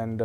and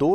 2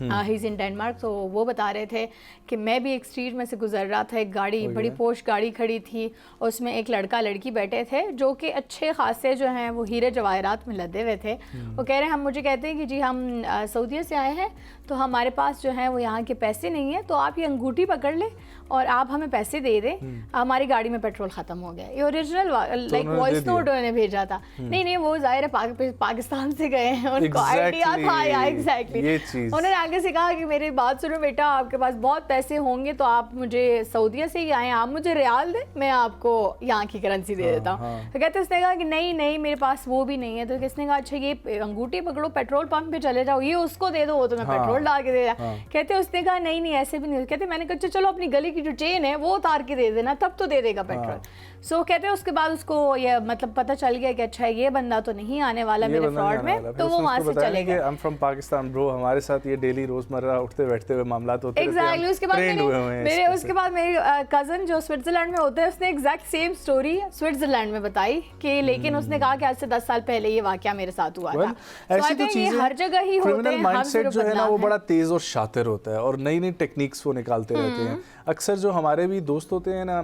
he is in Denmark. تو وہ بتا رہے تھے کہ میں بھی ایک اسٹریٹ میں سے گزر رہا تھا, ایک گاڑی بڑی پوش گاڑی کھڑی تھی, اور اس میں ایک لڑکا لڑکی بیٹھے تھے جو کہ اچھے خاصے جو ہیں وہ ہیرے جواہرات میں لدے ہوئے تھے. وہ کہہ رہے ہیں مجھے کہتے ہیں کہ جی ہم سعودیہ سے آئے ہیں تو ہمارے پاس جو ہے وہ یہاں کے پیسے نہیں ہیں, تو آپ یہ انگوٹھی پکڑ لیں اور آپ ہمیں پیسے دے دیں, ہماری گاڑی میں پیٹرول ختم ہو گیا. یہ اوریجنل لائک وائس نوٹ انہوں نے بھیجا تھا. نہیں وہ ظاہر ہے پاکستان سے گئے ہیں, ان کو آئیڈیا تھا. ایگزیکٹلی انہوں نے آگے سے کہا کہ میری بات سنو بیٹا, آپ کے پاس بہت پیسے ہوں گے تو آپ مجھے سعودیہ سے ہی آئے, آپ مجھے ریال دیں, میں آپ کو یہاں کی کرنسی دے دیتا ہوں. تو کہتے اس نے کہا کہ نہیں میرے پاس وہ بھی نہیں ہے. تو کس نے کہا اچھا یہ انگوٹھی پکڑو, پیٹرول پمپ پہ چلے جاؤ, یہ اس کو دے دو, وہ تمہیں پیٹرول ڈال کے دے گا. کہتے اس نے کہا نہیں ایسے بھی نہیں. کہتے میں نے کہا چلو اپنی گلی کی جو چین ہے وہ اتار کے دے دینا, تب تو دے دے گا پیٹرول. سو کہتے ہیں اس کے بعد اس کو یہ مطلب پتہ چل گیا کہ اچھا یہ بندہ تو نہیں آنے والا میرے فراڈ میں, تو وہ وہاں سے چلے گئے. I'm from پاکستان برو, ہمارے ساتھ یہ ڈیلی روزمرہ اٹھتے بیٹھتے ہوئے معاملات ہوتے رہتے ہیں. ایگزیکٹلی. اس کے بعد میری کزن جو سوئٹزرلینڈ میں ہوتے ہیں, اس نے ایگزیکٹ سیم اسٹوری سوئٹزرلینڈ میں بتائی کہ لیکن اس نے کہا کہ آج سے 10 سال پہلے یہ واقعہ میرے ساتھ ہوا تھا. ایسی تو چیزیں ہر جگہ ہی ہوتے ہیں. کرمنل مائنڈ سیٹ جو ہے نا وہ بڑا تیز اور شاطر ہوتا ہے, اور نئی ٹیکنیکس وہ نکالتے رہتے ہیں. اکثر جو ہمارے بھی دوست ہوتے ہیں نا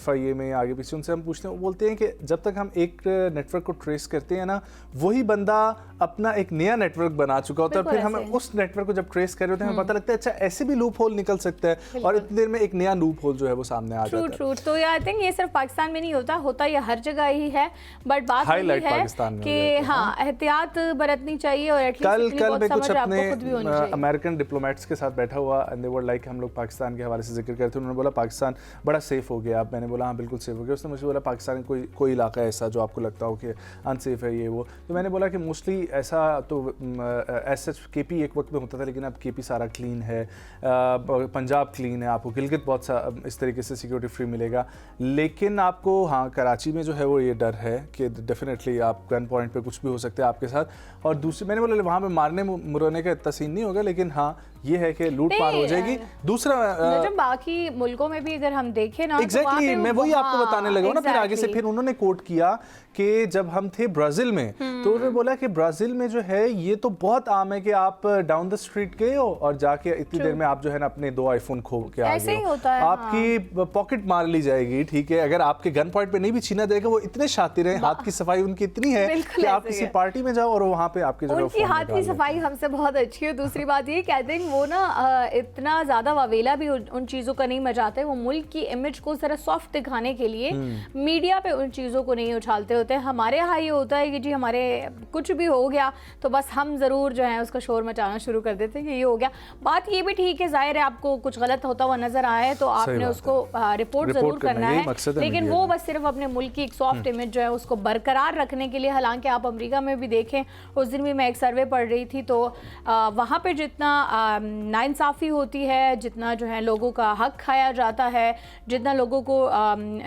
FIA میں آگے پیچھے, ان سے ہم پوچھتے ہیں, وہ بولتے ہیں کہ جب تک ہم ایک نیٹ ورک کو ٹریس کرتے ہیں نا, وہی بندہ اپنا ایک نیا نیٹ ورک بنا چکا ہوتا ہے, پھر ہمیں اس نیٹ ورک کو جب ٹریس کر رہے ہوتے ہیں ہمیں پتہ لگتا ہے اچھا ایسے بھی لوپ ہول نکل سکتا ہے, اور اتنی دیر میں ایک نیا لوپ ہول جو ہے وہ سامنے آ جاتا ہے. ٹرو. تو آئی تھنک یہ صرف پاکستان میں نہیں ہوتا یہ ہر جگہ ہی ہے, بٹ بات یہ ہے کہ ہاں احتیاط برتنی چاہیے. اور کل میں کچھ اپنے امریکن ڈپلومیٹس کے ساتھ بیٹھا ہوا, اینڈ دے ور لائک, ہم لوگ پاکستان کے حوالے سے ذکر کرتے ہیں, انہوں نے بولا پاکستان بڑا سیف ہو گیا. میں نے بولا ہاں بالکل سیف ہو گیا. اس نے مجھے بولا پاکستان میں کوئی علاقہ ایسا جو آپ کو لگتا ہو کہ انسیف ہے یہ وہ. تو میں نے بولا کہ موسٹلی ایسا تو ایسا KP ایک وقت میں ہوتا تھا, لیکن اب KP سارا کلین ہے, پنجاب کلین ہے, آپ کو گلگت بہت سا اس طریقے سے سیکورٹی فری ملے گا. لیکن آپ کو ہاں کراچی میں جو ہے وہ یہ ڈر ہے کہ ڈیفینیٹلی آپ گن پوائنٹ پہ کچھ بھی ہو سکتا ہے آپ کے ساتھ. اور دوسری میں نے بولا وہاں پہ مارنے مرونے کا اتنا سین نہیں ہوگا, لیکن ہاں یہ ہے کہ لوٹ مار ہو جائے گی. دوسرا جب باقی ملکوں میں بھی اگر ہم دیکھیں نا, ایگزیکٹلی میں وہی آپ کو بتانے لگا ہوں نا. پھر آگے سے پھر انہوں نے کوٹ کیا کہ جب ہم تھے برازیل میں, تو انہوں نے بولا کہ برازیل میں جو ہے یہ تو بہت عام ہے کہ آپ ڈاؤن دا اسٹریٹ گئے ہو اور جا کے اتنی دیر میں آپ جو ہے نا اپنے 2 آئی فون کھو کے آ گئے ہو, آپ کی پاکٹ مار لی جائے گی. ٹھیک ہے, اگر آپ کے گن پوائنٹ پہ نہیں بھی چھینا جائے گا, وہ اتنے شاطر ہیں, ہاتھ کی صفائی ان کی اتنی ہے کہ آپ کسی پارٹی میں جاؤ اور وہاں پہ آپ کے جو ہے ان کی ہاتھ کی صفائی ہم سے بہت اچھی ہے. دوسری بات یہ کہتے ہیں وہ نا اتنا زیادہ واویلا بھی ان چیزوں کا نہیں مچاتے, وہ ملک کی امیج کو ذرا سافٹ دکھانے کے لیے میڈیا پہ ان چیزوں کو نہیں اچھالتے ہوتے. ہمارے یہاں یہ ہوتا ہے کہ جی ہمارے کچھ بھی ہو گیا تو بس ہم ضرور جو ہے اس کا شور مچانا شروع کر دیتے ہیں کہ یہ ہو گیا. بات یہ بھی ٹھیک ہے, ظاہر ہے آپ کو کچھ غلط ہوتا ہوا نظر آئے تو آپ نے اس کو رپورٹ ضرور کرنا ہے, لیکن وہ بس صرف اپنے ملک کی ایک سافٹ امیج جو ہے اس کو برقرار رکھنے کے لیے. حالانکہ آپ امریکہ میں بھی دیکھیں, اس دن بھی میں ایک سروے پڑھ رہی تھی, تو وہاں پہ جتنا ناانصافی ہوتی ہے, جتنا جو ہے لوگوں کا حق کھایا جاتا ہے, جتنا لوگوں کو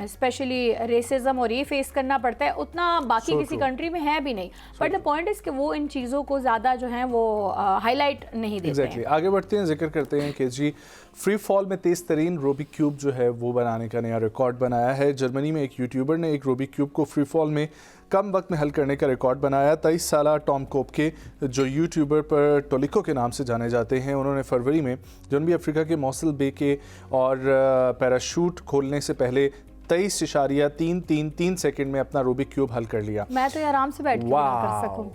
اسپیشلی ریسزم اور یہ فیس کرنا پڑتا ہے, اتنا باقی کسی کنٹری میں ہے بھی نہیں. بٹ دا پوائنٹ اس کہ وہ ان چیزوں کو زیادہ جو ہیں وہ ہائی لائٹ نہیں دیتے ہیں. آگے بڑھتے ہیں, ذکر کرتے ہیں کہ جی فری فال میں تیز ترین روبک کیوب جو ہے وہ بنانے کا نیا ریکارڈ بنایا ہے. جرمنی میں ایک یوٹیوبر نے ایک روبک کیوب کو فری فال میں کم وقت میں حل کرنے کا ریکارڈ بنایا. 23 سالہ ٹام کوپکے جو یوٹیوبر پر ٹولیکو کے نام سے جانے جاتے ہیں, انہوں نے فروری میں جنوبی افریقہ کے موصل بے کے اور پیراشوٹ کھولنے سے پہلے 23.333 سیکنڈ میں اپنا روبک کیوب حل کر لیا. میں تو آرام سے بیٹھ کے کر سکوں.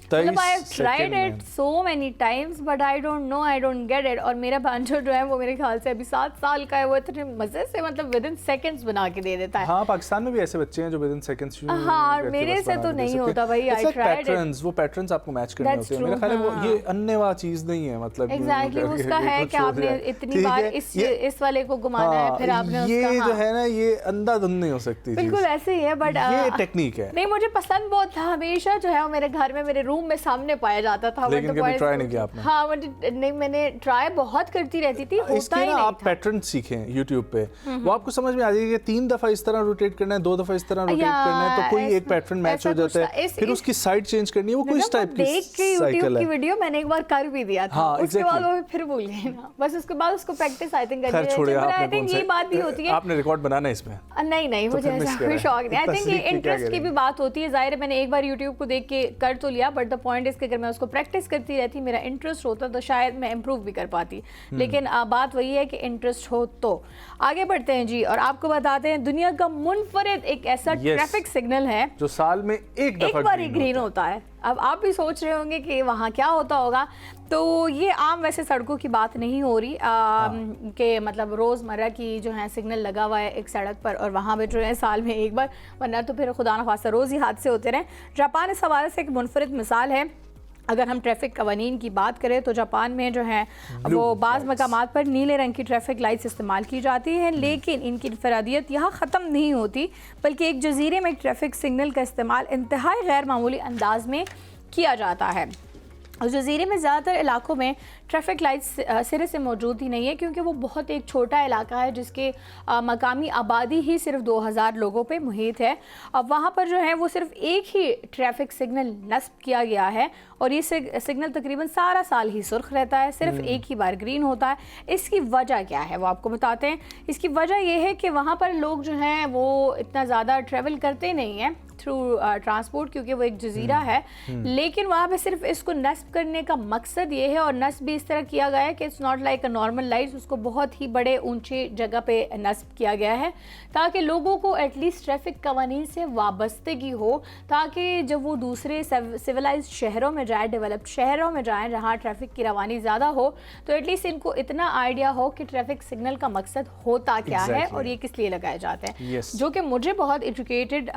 مطلب I have tried it so many times but I don't know, I don't get it. اور میرا بانجو جو ہے وہ میرے خیال سے ابھی 7 سال کا ہے, وہ اتنے مزے سے مطلب ودن سیکنڈز بنا کے دے دیتا ہے. ہاں پاکستان میں بھی ایسے بچے ہیں جو ودن سیکنڈز. ہاں میرے سے تو نہیں ہوتا بھائی. I tried it. وہ پیٹرنز آپ کو میچ کرنے ہوتے ہیں. میرا خیال ہے وہ یہ اننوا چیز نہیں ہے, مطلب ایگزیکٹلی اس کا ہے کہ آپ نے اتنی بار اس والے کو گھمانا ہے, پھر آپ نے اس کا, یہ جو ہے نا یہ اندھا دھند نہیں ہو سکتی. بالکل ایسے ہی ہے, بٹ یہ ٹیکنیک ہے. نہیں مجھے پسند بہت تھا ہمیشہ جو ہے وہ میرے گھر میں میرے روم میں سامنے پایا جاتا تھا. لیکن کبھی ٹرائی نہیں کیا آپ نے؟ ہاں نہیں, میں نے ٹرائی بہت کرتی رہتی تھی, ہوتا ہی نہیں تھا. آپ پیٹرن سیکھیں یوٹیوب پہ, وہ آپ کو سمجھ میں آ جائے گا کہ 3 دفعہ اس طرح روٹیٹ کرنا ہے, 2 دفعہ اس طرح روٹیٹ کرنا ہے, تو کوئی ایک پیٹرن میچ ہو جاتا ہے. پھر اس کی سائڈ چینج کرنی ہے, وہ کوئی ٹائپ کی دیکھ کے یوٹیوب کی ویڈیو میں نے ایک بار کر بھی دیا تھا, اس کے بعد وہ پھر بھول گئے نا, بس اس کے بعد اس کو پریکٹس آئی تھنک کرنی ہے. آئی تھنک یہ بات بھی ہوتی ہے. آپ نے ریکارڈ بنانا ہے اس میں؟ نہیں مجھے ایسا کوئی شوق نہیں. آئی تھنک یہ انٹرسٹ کی بھی بات ہوتی ہے. ظاہر ہے میں نے ایک بار یوٹیوب کو دیکھ کے کر تو لیا, بٹ دا پوائنٹ اس کہ اگر میں اس کو پریکٹس کرتی رہتی, میرا انٹرسٹ ہوتا, تو شاید میں امپروو بھی کر پاتی. لیکن بات وہی ہے کہ انٹرسٹ ہو تو. آگے بڑھتے ہیں جی, اور آپ کو بتاتے ہیں دنیا کا منفرد ایک ایسا ٹریفک سگنل ہے جو سال میں ایک بار ہی گرین ہوتا ہے. اب آپ بھی سوچ رہے ہوں گے کہ وہاں کیا ہوتا ہوگا. تو یہ عام ویسے سڑکوں کی بات نہیں ہو رہی کہ مطلب روز مرہ کی جو ہے سگنل لگا ہوا ہے ایک سڑک پر, اور وہاں پہ جو ہے سال میں ایک بار, ورنہ تو پھر خدا نخواستہ روز ہی حادثے ہوتے رہیں. جاپان اس حوالے سے ایک منفرد مثال ہے. اگر ہم ٹریفک قوانین کی بات کریں تو جاپان میں جو ہے وہ بعض مقامات پر نیلے رنگ کی ٹریفک لائٹس استعمال کی جاتی ہیں, لیکن ان کی انفرادیت یہاں ختم نہیں ہوتی, بلکہ ایک جزیرے میں ایک ٹریفک سگنل کا استعمال انتہائی غیر معمولی انداز میں کیا جاتا ہے. اس جزیرے میں زیادہ تر علاقوں میں ٹریفک لائٹس سرے سے موجود ہی نہیں ہے, کیونکہ وہ بہت ایک چھوٹا علاقہ ہے جس کے مقامی آبادی ہی صرف 2000 لوگوں پہ محیط ہے. اب وہاں پر جو ہے وہ صرف ایک ہی ٹریفک سگنل نصب کیا گیا ہے, اور یہ سگنل تقریباً سارا سال ہی سرخ رہتا ہے, صرف ایک ہی بار گرین ہوتا ہے. اس کی وجہ کیا ہے وہ آپ کو بتاتے ہیں. اس کی وجہ یہ ہے کہ وہاں پر لوگ جو ہیں وہ اتنا زیادہ ٹریول کرتے نہیں ہیں تھرو ٹرانسپورٹ, کیونکہ وہ ایک جزیرہ ہے, لیکن وہاں پہ صرف اس کو نصب کرنے کا مقصد یہ ہے, اور نصب بھی اس طرح کیا گیا ہے کہ it's not like a normal lights, اس کو بہت ہی بڑے اونچی جگہ پہ نصب کیا گیا ہے تاکہ لوگوں کو ایٹ لیسٹ ٹریفک قوانین سے وابستگی ہو, تاکہ جب وہ دوسرے سویلائزڈ شہروں میں جائیں, ڈیولپڈ شہروں میں جائیں جہاں ٹریفک کی روانی زیادہ ہو, تو ایٹ لیسٹ ان کو اتنا آئیڈیا ہو کہ ٹریفک سگنل کا مقصد ہوتا کیا ہے اور یہ کس لیے لگائے جاتے ہیں. جو کہ مجھے بہت ایجوکیٹڈ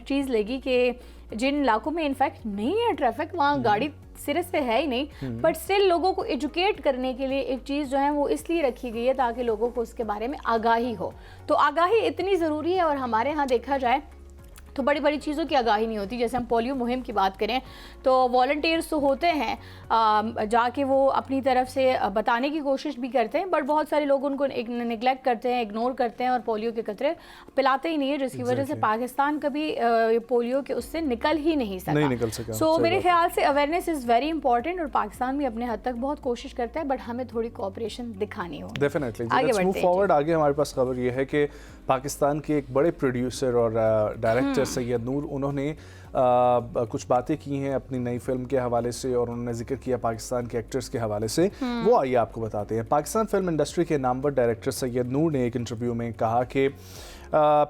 چیز لگی کہ جن علاقوں میں انفیکٹ نہیں ہے ٹریفک, وہاں گاڑی سرے سے ہے ہی نہیں, بٹ اسٹل لوگوں کو ایجوکیٹ کرنے کے لیے ایک چیز جو ہے وہ اس لیے رکھی گئی ہے تاکہ لوگوں کو اس کے بارے میں آگاہی ہو. تو آگاہی اتنی ضروری ہے, اور ہمارے ہاں دیکھا جائے تو بڑی بڑی چیزوں کی آگاہی نہیں ہوتی. جیسے ہم پولیو مہم کی بات کریں تو والنٹیئرس تو ہوتے ہیں, جا کے وہ اپنی طرف سے بتانے کی کوشش بھی کرتے ہیں, بٹ بہت سارے لوگ ان کو نگلیکٹ کرتے ہیں, اگنور کرتے ہیں, اور پولیو کے قطرے پلاتے ہی نہیں ہے, جس کی وجہ سے پاکستان کبھی پولیو کے اس سے نکل ہی نہیں سکا. سو میرے خیال سے اویئرنیس از ویری امپورٹنٹ, اور پاکستان بھی اپنے حد تک بہت کوشش کرتا ہے, بٹ ہمیں تھوڑی کوآپریشن دکھانی ہوگی. ڈیفینیٹلی. Let's move forward. آگے ہمارے پاس خبر یہ ہے کہ پاکستان کے ایک بڑے پروڈیوسر اور ڈائریکٹر سید نور, انہوں نے کچھ باتیں کی ہیں اپنی نئی فلم کے حوالے سے, اور انہوں نے ذکر کیا پاکستان کے ایکٹرز کے حوالے سے. وہ آئیے آپ کو بتاتے ہیں. پاکستان فلم انڈسٹری کے نامور ڈائریکٹر سید نور نے ایک انٹرویو میں کہا کہ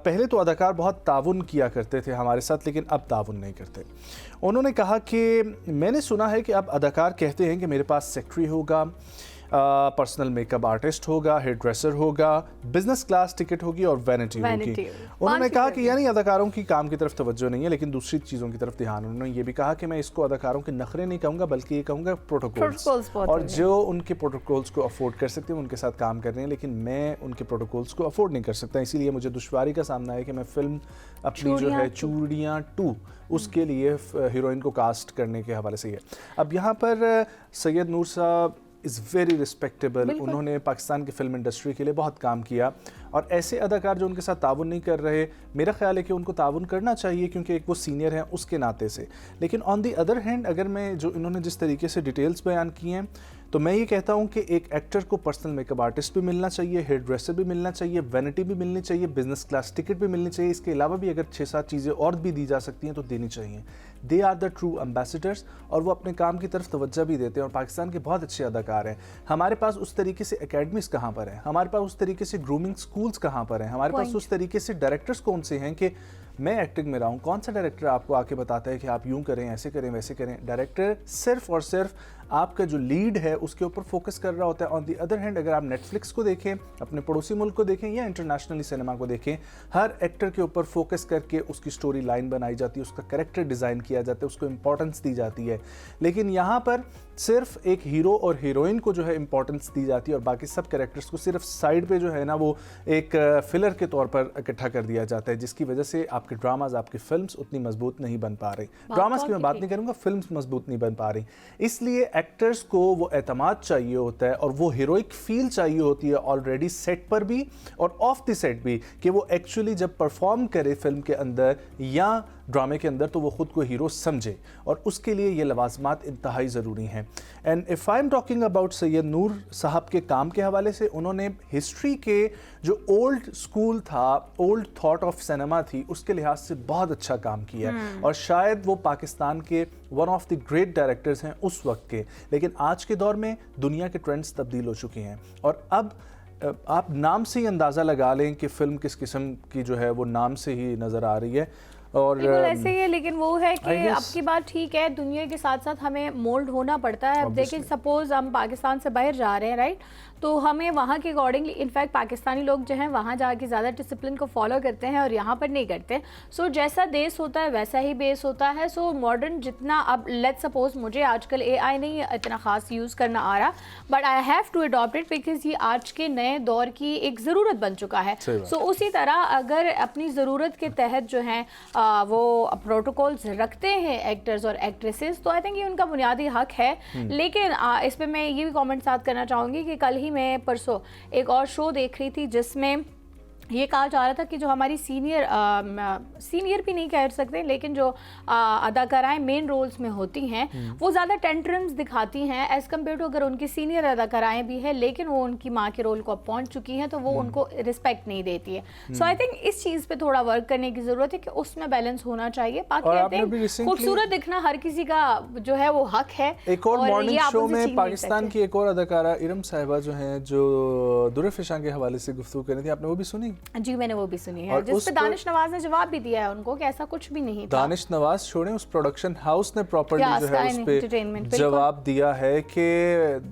پہلے تو اداکار بہت تعاون کیا کرتے تھے ہمارے ساتھ, لیکن اب تعاون نہیں کرتے. انہوں نے کہا کہ میں نے سنا ہے کہ اب اداکار کہتے ہیں کہ میرے پاس سیکٹری ہوگا, پرسنل میک اپ آرٹسٹ ہوگا, ہیئر ڈریسر ہوگا, بزنس کلاس ٹکٹ ہوگی اور وینٹی ہوگی. انہوں نے کہا کہ یعنی اداکاروں کی کام کی طرف توجہ نہیں ہے لیکن دوسری چیزوں کی طرف دھیان. انہوں نے یہ بھی کہا کہ میں اس کو اداکاروں کے نخرے نہیں کہوں گا بلکہ یہ کہوں گا پروٹوکولز, اور جو ان کے پروٹوکولز کو افورڈ کر سکتے ہیں ان کے ساتھ کام کر رہے ہیں, لیکن میں ان کے پروٹوکولز کو افورڈ نہیں کر سکتا. اسی لیے مجھے دشواری کا سامنا ہے کہ میں فلم اپنی جو ہے چوڑیاں 2 اس کے لیے ہیروئن کو کاسٹ کرنے کے حوالے سے. اب یہاں پر سید نور صاحب از ویری ریسپیکٹیبل. انہوں نے پاکستان کی فلم انڈسٹری کے لیے بہت کام کیا, اور ایسے اداکار جو ان کے ساتھ تعاون نہیں کر رہے, میرا خیال ہے کہ ان کو تعاون کرنا چاہیے کیونکہ ایک وہ سینئر ہیں اس کے ناطے سے. لیکن آن دی ادر ہینڈ اگر میں جو انہوں نے جس طریقے سے ڈیٹیلز بیان کی ہیں, تو میں یہ کہتا ہوں کہ ایک ایکٹر کو پرسنل میک اپ آرٹسٹ بھی ملنا چاہیے, ہیئر ڈریسر بھی ملنا چاہیے, وینٹی بھی ملنی چاہیے, بزنس کلاس ٹکٹ بھی ملنی چاہیے. اس کے علاوہ بھی اگر 6-7 چیزیں اور بھی دی جا سکتی ہیں تو دینی چاہیے. They are the true ambassadors, اور وہ اپنے کام کی طرف توجہ بھی دیتے ہیں. اور پاکستان کے بہت اچھے اداکار ہیں. ہمارے پاس اس طریقے سے اکیڈمیز کہاں پر ہیں, ہمارے پاس اس طریقے سے گرومنگ سکولز کہاں پر ہیں, ہمارے پاس اس طریقے سے ڈائریکٹرز کون سے ہیں کہ میں ایکٹنگ میں رہا ہوں. کون سا ڈائریکٹر آپ کو آ کے بتاتا ہے کہ آپ یوں کریں, ایسے کریں, ویسے کریں؟ ڈائریکٹر صرف اور صرف آپ کا جو لیڈ ہے اس کے اوپر فوکس کر رہا ہوتا ہے. آن دی ادر ہینڈ اگر آپ نیٹ فلکس کو دیکھیں, اپنے پڑوسی ملک کو دیکھیں, یا انٹرنیشنلی سینما کو دیکھیں, ہر ایکٹر کے اوپر فوکس کر کے اس کی سٹوری لائن بنائی جاتی ہے, اس کا کریکٹر ڈیزائن کیا جاتا ہے, اس کو امپورٹنس دی جاتی ہے. لیکن یہاں پر صرف ایک ہیرو اور ہیروئن کو جو ہے امپورٹنس دی جاتی ہے, اور باقی سب کریکٹرز کو صرف سائڈ پہ جو ہے نا وہ ایک فلر کے طور پر اکٹھا کر دیا جاتا ہے, جس کی وجہ سے آپ کے ڈراماز, آپ کی فلمز اتنی مضبوط نہیں بن پا رہی. ڈراماز کی میں بات نہیں کروں گا, فلمز مضبوط نہیں بن پا رہی. اس لیے ایکٹرز کو وہ اعتماد چاہیے ہوتا ہے, اور وہ ہیروئک فیل چاہیے ہوتی ہے آلریڈی سیٹ پر بھی اور آف دی سیٹ بھی, کہ وہ ایکچولی جب پرفارم کرے فلم کے اندر یا ڈرامے کے اندر تو وہ خود کو ہیرو سمجھے، اور اس کے لیے یہ لوازمات انتہائی ضروری ہیں. And if I am talking about Syed Noor صاحب کے کام کے حوالے سے، انہوں نے ہسٹری کے جو اولڈ اسکول تھا، اولڈ تھاٹ آف سینما تھی، اس کے لحاظ سے بہت اچھا کام کیا ہے، اور شاید وہ پاکستان کے one of the great directors ہیں اس وقت کے. لیکن آج کے دور میں دنیا کے ٹرینڈز تبدیل ہو چکے ہیں، اور اب آپ نام سے ہی اندازہ لگا لیں کہ فلم کس قسم کی جو ہے وہ نام سے ہی نظر آ رہی ہے. اور بالکل ایسے ہی ہے، لیکن وہ ہے کہ آپ کی بات ٹھیک ہے، دنیا کے ساتھ ساتھ ہمیں مولڈ ہونا پڑتا ہے. اب دیکھیں سپوز ہم پاکستان سے باہر جا رہے ہیں، رائٹ، تو ہمیں وہاں کے اکارڈنگلی، انفیکٹ پاکستانی لوگ جو ہیں وہاں جا کے زیادہ ڈسپلن کو فالو کرتے ہیں اور یہاں پر نہیں کرتے. سو جیسا دیس ہوتا ہے ویسا ہی بیس ہوتا ہے. سو ماڈرن جتنا، اب لیٹ سپوز مجھے آج کل اے آئی نہیں اتنا خاص یوز کرنا آ رہا، but I have to adapt it because یہ آج کے نئے دور کی ایک ضرورت بن چکا ہے. سو اسی طرح اگر اپنی ضرورت کے تحت جو ہیں وہ پروٹوکولز رکھتے ہیں ایکٹرز اور ایکٹریسز، تو آئی تھنک یہ ان کا بنیادی حق ہے. لیکن اس پہ میں یہ بھی کامنٹ ساتھ کرنا چاہوں گی کہ کل ہی میں پرسوں ایک اور شو دیکھ رہی تھی جس میں یہ کہا جا رہا تھا کہ جو ہماری سینئر بھی نہیں کہہ سکتے، لیکن جو اداکارائیں مین رولز میں ہوتی ہیں وہ زیادہ ٹینٹرمز دکھاتی ہیں ایز کمپیئر ٹو اگر ان کی سینئر اداکارائیں بھی ہیں لیکن وہ ان کی ماں کے رول کو اب پہنچ چکی ہیں تو وہ ان کو رسپیکٹ نہیں دیتی ہے. سو آئی تھنک اس چیز پہ تھوڑا ورک کرنے کی ضرورت ہے کہ اس میں بیلنس ہونا چاہیے. باقی خوبصورت دکھنا ہر کسی کا جو ہے وہ حق ہے. ایک اور مارننگ شو میں پاکستان کی ایک اور اداکارہ ارم صاحبہ جو ہیں، جو در فشاں کے حوالے سے گفتگو کر رہی تھی، آپ نے وہ بھی سنی؟ جی میں نے وہ بھی سنی ہے، جس پہ دانش نواز نے جواب بھی دیا ہے ان کو کہ ایسا کچھ بھی نہیں تھا. دانش نواز چھوڑیں، اس پروڈکشن ہاؤس نے پراپرلی جو ہے اس پہ جواب دیا ہے کہ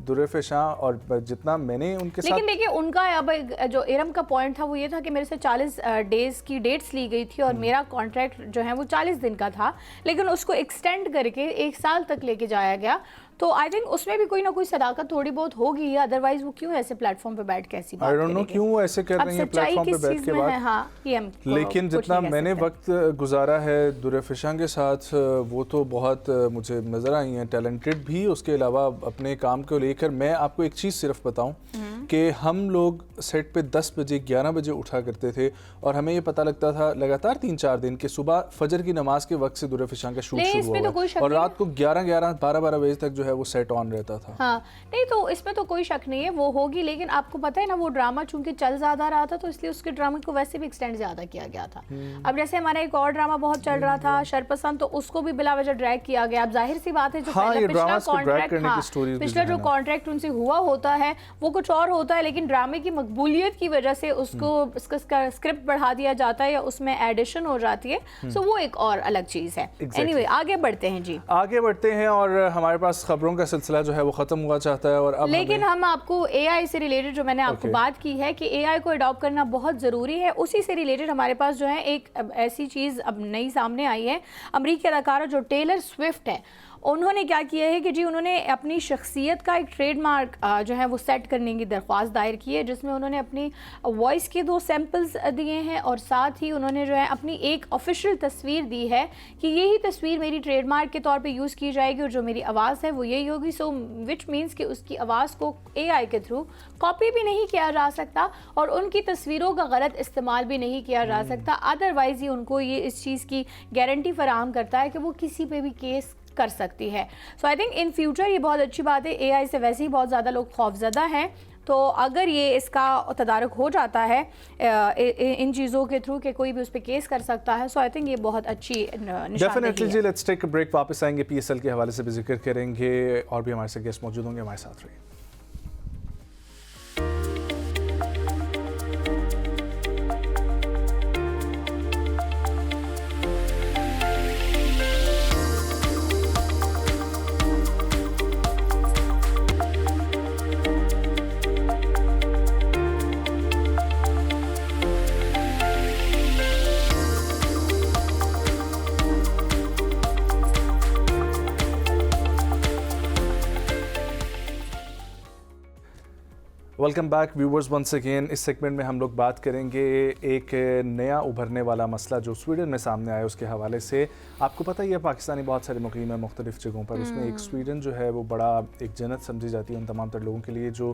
در فشاں، اور جتنا میں نے ان کے ساتھ، لیکن دیکھیے ان کا اب جو ارم کا پوائنٹ تھا وہ یہ تھا کہ میرے سے 40 ڈیز کی ڈیٹس لی گئی تھی اور میرا کانٹریکٹ جو ہے وہ 40 دن کا تھا، لیکن اس کو ایکسٹینڈ کر کے 1 سال تک لے کے جایا گیا. تو آئی تھنک اس میں بھی کوئی نہ کوئی صداقت تھوڑی بہت ہوگی، ادروائز وہ کیوں ایسے پلیٹ فارم پہ بیٹھ کے ایسی بات آئی ڈونٹ نو کیوں وہ ایسے کر رہی ہیں پلیٹ فارم پہ بیٹھ کے بات. لیکن جتنا میں نے وقت گزارا ہے در فشاں کے ساتھ، وہ تو بہت مجھے نظر آئی ہیں ٹیلنٹڈ بھی. اس کے علاوہ اپنے کام کو لے کر میں آپ کو ایک چیز صرف بتاؤں کہ ہم لوگ سیٹ پہ 10 بجے 11 بجے اٹھا کرتے تھے، اور ہمیں یہ پتہ لگتا تھا لگاتار 3-4 دن کہ صبح فجر کی نماز کے وقت سے در فشاں کا شوٹ شروع ہوا اور رات کو 11-12 بجے تک جو ہے وہ سیٹ آن رہتا تھا. ہاں نہیں تو اس میں تو کوئی شک نہیں ہے وہ ہوگی، لیکن آپ کو پتہ ہے نا وہ ڈرامہ چونکہ چل زیادہ رہا تھا تو اس لیے اس کے ڈرامے کو ویسے بھی ایکسٹینڈ زیادہ کیا گیا تھا. اب جیسے ہمارا ایک اور ڈرامہ بہت چل رہا تھا شرپسند، تو اس کو بھی بلا وجہ ڈریگ کیا گیا. اب ظاہر سی بات ہے جو پچھلا جو کانٹریکٹ ان سے ہوا ہوتا ہے وہ کچھ اور ہوتا ہے، لیکن ڈرامے کی مقبولیت کی وجہ سے اس کو اسکرپٹ بڑھا دیا جاتا ہے یا اس میں ایڈیشن ہو جاتی ہے. سو وہ ایک اور الگ چیز ہے. اینی وے آگے بڑھتے ہیں. جی آگے بڑھتے ہیں، اور ہمارے پاس خبروں کا سلسلہ جو ہے وہ ختم ہوا چاہتا ہے. اور اب لیکن ہم آپ کو اے آئی سے ریلیٹڈ جو میں نے آپ کو بات کی ہے کہ اے آئی کو اڈاپٹ کرنا بہت ضروری ہے، اسی سے ریلیٹڈ ہمارے پاس جو ہے ایک ایسی چیز اب نئی سامنے آئی ہے. امریکی اداکارہ جو ٹیلر سوئفٹ ہے، انہوں نے کیا کیا ہے کہ جی انہوں نے اپنی شخصیت کا ایک ٹریڈ مارک جو ہے وہ سیٹ کرنے کی درخواست دائر کی ہے، جس میں انہوں نے اپنی وائس کے 2 سیمپلز دیے ہیں اور ساتھ ہی انہوں نے جو ہے اپنی ایک آفیشیل تصویر دی ہے کہ یہی تصویر میری ٹریڈ مارک کے طور پہ یوز کی جائے گی اور جو میری آواز ہے وہ یہی ہوگی. سو وچ مینس کہ اس کی آواز کو اے آئی کے تھرو کاپی بھی نہیں کیا جا سکتا اور ان کی تصویروں کا غلط استعمال بھی نہیں کیا جا سکتا. ادروائز ہی ان کو یہ اس چیز کی گارنٹی فراہم کرتا ہے کہ وہ کسی پہ بھی کیس کر سکتی ہے. سو آئی تھنک ان فیوچر یہ بہت اچھی بات ہے. اے آئی سے ویسے ہی بہت زیادہ لوگ خوفزدہ ہیں، تو اگر یہ اس کا تدارک ہو جاتا ہے ان چیزوں کے تھرو کہ کوئی بھی اس پہ کیس کر سکتا ہے، سو آئی تھنک یہ بہت اچھی ڈیفینیٹلی. جی لیٹس ٹیک اے بریک، واپس آئیں گے PSL کے حوالے سے بھی ذکر کریں گے اور بھی ہمارے سے گیسٹ موجود ہوں گے. ہمارے ساتھ رہیے. Welcome back viewers once again. اس سیگمنٹ میں ہم لوگ بات کریں گے ایک نیا ابھرنے والا مسئلہ جو سویڈن میں سامنے آیا اس کے حوالے سے. آپ کو پتہ ہی ہے پاکستانی بہت سارے مقیم ہیں مختلف جگہوں پر، اس میں ایک سویڈن جو ہے وہ بڑا ایک جنت سمجھی جاتی ہے ان تمام تر لوگوں کے لیے جو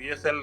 PSL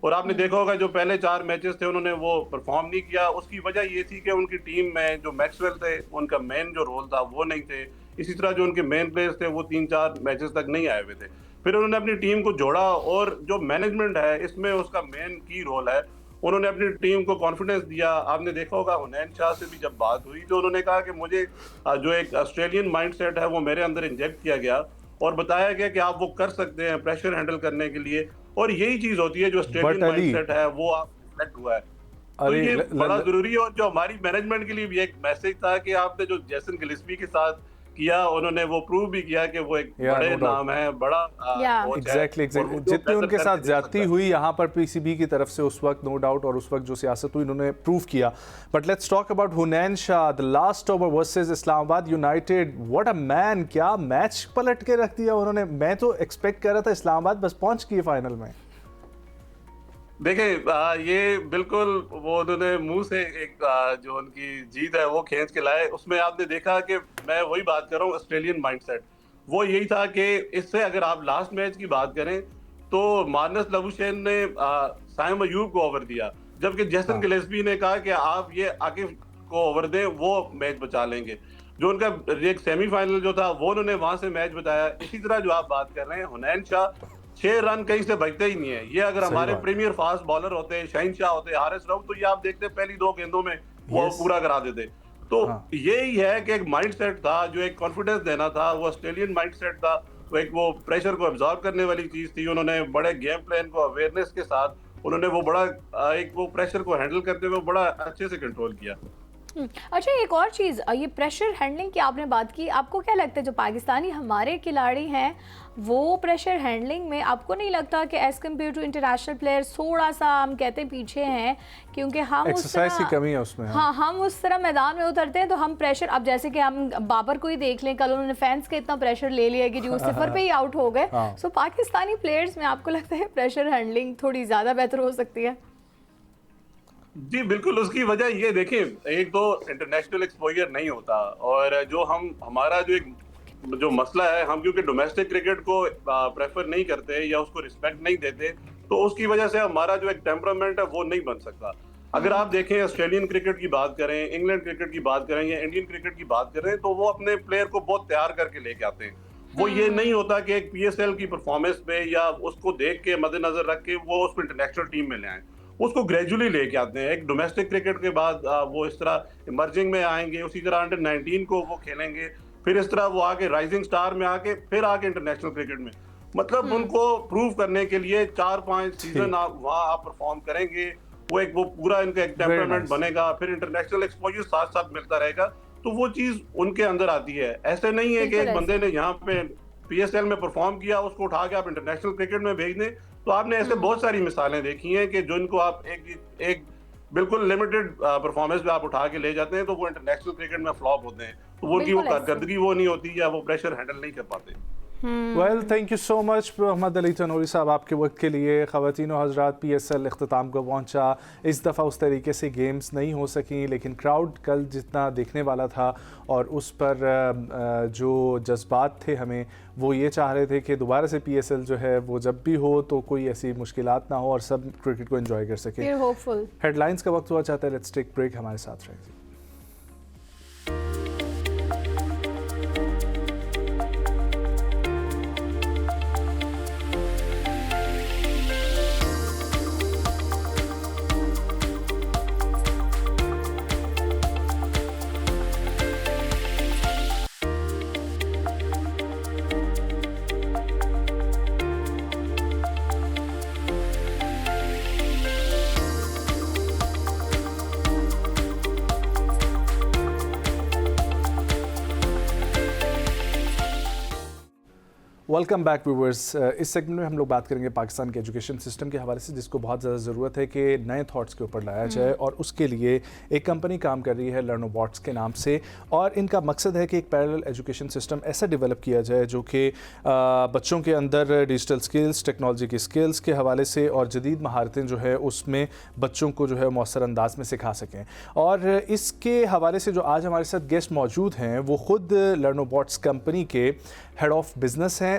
اور آپ نے دیکھا ہوگا جو پہلے 4 میچز تھے انہوں نے وہ پرفارم نہیں کیا. اس کی وجہ یہ تھی کہ ان کی ٹیم میں جو میکسویل تھے ان کا مین جو رول تھا وہ نہیں تھے. اسی طرح جو ان کے مین پلیئرز تھے وہ 3-4 میچز تک نہیں آئے ہوئے تھے. پھر انہوں نے اپنی ٹیم کو جوڑا اور جو مینجمنٹ ہے اس میں اس کا مین کی رول ہے. انہوں نے اپنی ٹیم کو کانفیڈنس دیا. آپ نے دیکھا ہوگا حنین شاہ سے بھی جب بات ہوئی تو انہوں نے کہا کہ مجھے جو ایک آسٹریلین مائنڈ سیٹ ہے وہ میرے اندر انجیکٹ کیا گیا اور بتایا گیا کہ آپ وہ کر سکتے ہیں پریشر ہینڈل کرنے کے لیے. اور یہی چیز ہوتی ہے جو آسٹریلین مائنڈ سیٹ ہے وہ آپ ریفلیکٹ ہوا ہے. تو یہ بڑا ضروری ہے. اور جو ہماری مینجمنٹ کے لیے بھی ایک میسج تھا کہ آپ نے جو جیسن گلسپی کے ساتھ کیا انہوں نے وہ پروو بھی کیا کہ وہ ایک بڑے نام ہے, بڑا ایگزیکٹلی جتنی ان کے ساتھ زیادتی ہوئی یہاں پر پی سی بی کی طرف سے اس وقت نو ڈاؤٹ, اور اس وقت جو سیاست ہوئی انہوں نے پروو کیا. But let's talk about Hunain Shah, the last over versus Islamabad United. What a مین, کیا میچ پلٹ کے رکھ دیا انہوں نے. میں تو ایکسپیکٹ کر رہا تھا اسلام آباد بس پہنچ گئی فائنل میں. دیکھیں یہ بالکل وہ انہوں نے منہ سے ایک جو ان کی جیت ہے وہ کھینچ کے لائے. اس میں آپ نے دیکھا کہ میں وہی بات کر رہا ہوں آسٹریلین مائنڈ سیٹ وہ یہی تھا کہ اس سے اگر آپ لاسٹ میچ کی بات کریں تو مارنس لبوشین نے سائم ایوب کو اوور دیا, جبکہ جیسن گلیسبی نے کہا کہ آپ یہ عاقف کو اوور دیں وہ میچ بچا لیں گے. جو ان کا ایک سیمی فائنل جو تھا وہ انہوں نے وہاں سے میچ بچایا. اسی طرح جو آپ بات کر رہے ہیں حنین شاہ 6 رن کہیں سے بچتے ہی نہیں ہے. یہ اگر ہمارے پریمیئر فاسٹ بالر ہوتے, شاہین شاہ ہوتے, حارث رؤف, تو یہ آپ دیکھتے پہلی 2 گیندوں میں وہ پورا کرا دیتے. تو یہی ہے کہ ایک مائنڈ سیٹ تھا جو ایک کانفیڈنس دینا تھا, وہ آسٹریلین مائنڈ سیٹ تھا, وہ ایک وہ پریشر کو ابزارو کرنے والی چیز تھی. انہوں نے بڑے گیم پلان کو اویئرنیس کے ساتھ انہوں نے وہ بڑا ایک وہ پریشر کو ہینڈل کرتے ہوئے بڑا اچھے سے کنٹرول کیا. اچھا ایک اور چیز, یہ پریشر ہینڈلنگ کی آپ نے بات کی, آپ کو کیا لگتا ہے جو پاکستانی ہمارے کھلاڑی ہیں وہ پریشر ہینڈلنگ میں آپ کو نہیں لگتا کہ as compare to international players تھوڑا سا ہم کہتے ہیں پیچھے ہیں, کیونکہ ہم ایکسرسائز کی کمی ہے اس میں. ہاں ہم اس طرح میدان میں اترتے ہیں تو ہم پریشر, اب جیسے کہ ہم بابر کو ہی دیکھ لیں, کل انہوں نے فینس کا اتنا پریشر لے لیا کہ جو 0 پہ ہی آؤٹ ہو گئے. سو پاکستانی پلیئرز میں آپ کو لگتا ہے پریشر ہینڈلنگ تھوڑی زیادہ بہتر ہو سکتی ہے؟ جی بالکل. اس کی وجہ یہ دیکھیں, ایک تو انٹرنیشنل ایکسپوجر نہیں ہوتا, اور جو ہمارا جو مسئلہ ہے, ہم کیونکہ ڈومیسٹک کرکٹ کو پریفر نہیں کرتے یا اس کو رسپیکٹ نہیں دیتے, تو اس کی وجہ سے ہمارا جو ایک ٹیمپرامنٹ ہے وہ نہیں بن سکتا. اگر آپ دیکھیں آسٹریلین کرکٹ کی بات کریں, انگلینڈ کرکٹ کی بات کریں یا انڈین کرکٹ کی بات کریں, تو وہ اپنے پلیئر کو بہت تیار کر کے لے کے آتے ہیں. وہ یہ نہیں ہوتا کہ ایک پی ایس ایل کی پرفارمنس پہ یا اس کو دیکھ کے مد نظر رکھ کے وہ اس کو انٹرنیشنل ٹیم میں لے آئیں. اس کو گریجولی لے کے آتے ہیں. ایک ڈومیسٹک کرکٹ کے بعد وہ اس طرح ایمرجنگ میں آئیں گے, اسی طرح انڈر 19 کو وہ کھیلیں گے, پھر اس طرح وہ آگے رائزنگ سٹار میں آ کے پھر آ کے انٹرنیشنل کرکٹ میں. مطلب ان کو پروو کرنے کے لیے 4-5 سیزن وہاں آپ پرفارم کریں گے, وہ پورا ان کا ایک ٹیمپرامنٹ بنے گا, پھر انٹرنیشنل ایکسپوجر ساتھ ساتھ ملتا رہے گا, تو وہ چیز ان کے اندر آتی ہے. ایسے نہیں ہے کہ ایک بندے نے یہاں پہ پی ایس ایل میں پرفارم کیا, اس کو اٹھا کے آپ انٹرنیشنل کرکٹ میں بھیج دیں. تو آپ نے ایسے بہت ساری مثالیں دیکھی ہیں کہ جن کو آپ ایک بالکل لمیٹڈ پرفارمنس پہ آپ اٹھا کے لے جاتے ہیں تو وہ انٹرنیشنل کرکٹ میں فلاپ ہوتے ہیں, تو ان کی وہ کارکردگی وہ نہیں ہوتی یا وہ پریشر ہینڈل نہیں کر پاتے. ویل تھینک یو سو مچ محمد علی تنوری صاحب آپ کے وقت کے لیے. خواتین و حضرات, پی ایس ایل اختتام کو پہنچا. اس دفعہ اس طریقے سے گیمز نہیں ہو سکیں, لیکن کراؤڈ کل جتنا دیکھنے والا تھا اور اس پر جو جذبات تھے ہمیں وہ یہ چاہ رہے تھے کہ دوبارہ سے پی ایس ایل جو ہے وہ جب بھی ہو تو کوئی ایسی مشکلات نہ ہو اور سب کرکٹ کو انجوائے کر سکیں. ہیڈ لائنز کا وقت ہوا چاہتا ہے, لیٹس ٹیک بریک, ہمارے ساتھ رہیں. Welcome back viewers. اس سیگمنٹ میں ہم لوگ بات کریں گے پاکستان کے ایجوکیشن سسٹم کے حوالے سے, جس کو بہت زیادہ ضرورت ہے کہ نئے تھاٹس کے اوپر لایا جائے, اور اس کے لیے ایک کمپنی کام کر رہی ہے لرنوباٹس کے نام سے, اور ان کا مقصد ہے کہ ایک پیرلل ایجوکیشن سسٹم ایسا ڈیولپ کیا جائے جو کہ بچوں کے اندر ڈیجیٹل سکلز, ٹیکنالوجی کی سکلز کے حوالے سے اور جدید مہارتیں جو ہے اس میں بچوں کو جو ہے مؤثر انداز میں سکھا سکیں. اور اس کے حوالے سے جو آج ہمارے ساتھ گیسٹ موجود ہیں وہ خود لرنوباٹس کمپنی کے ہیڈ آف بزنس ہیں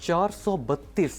432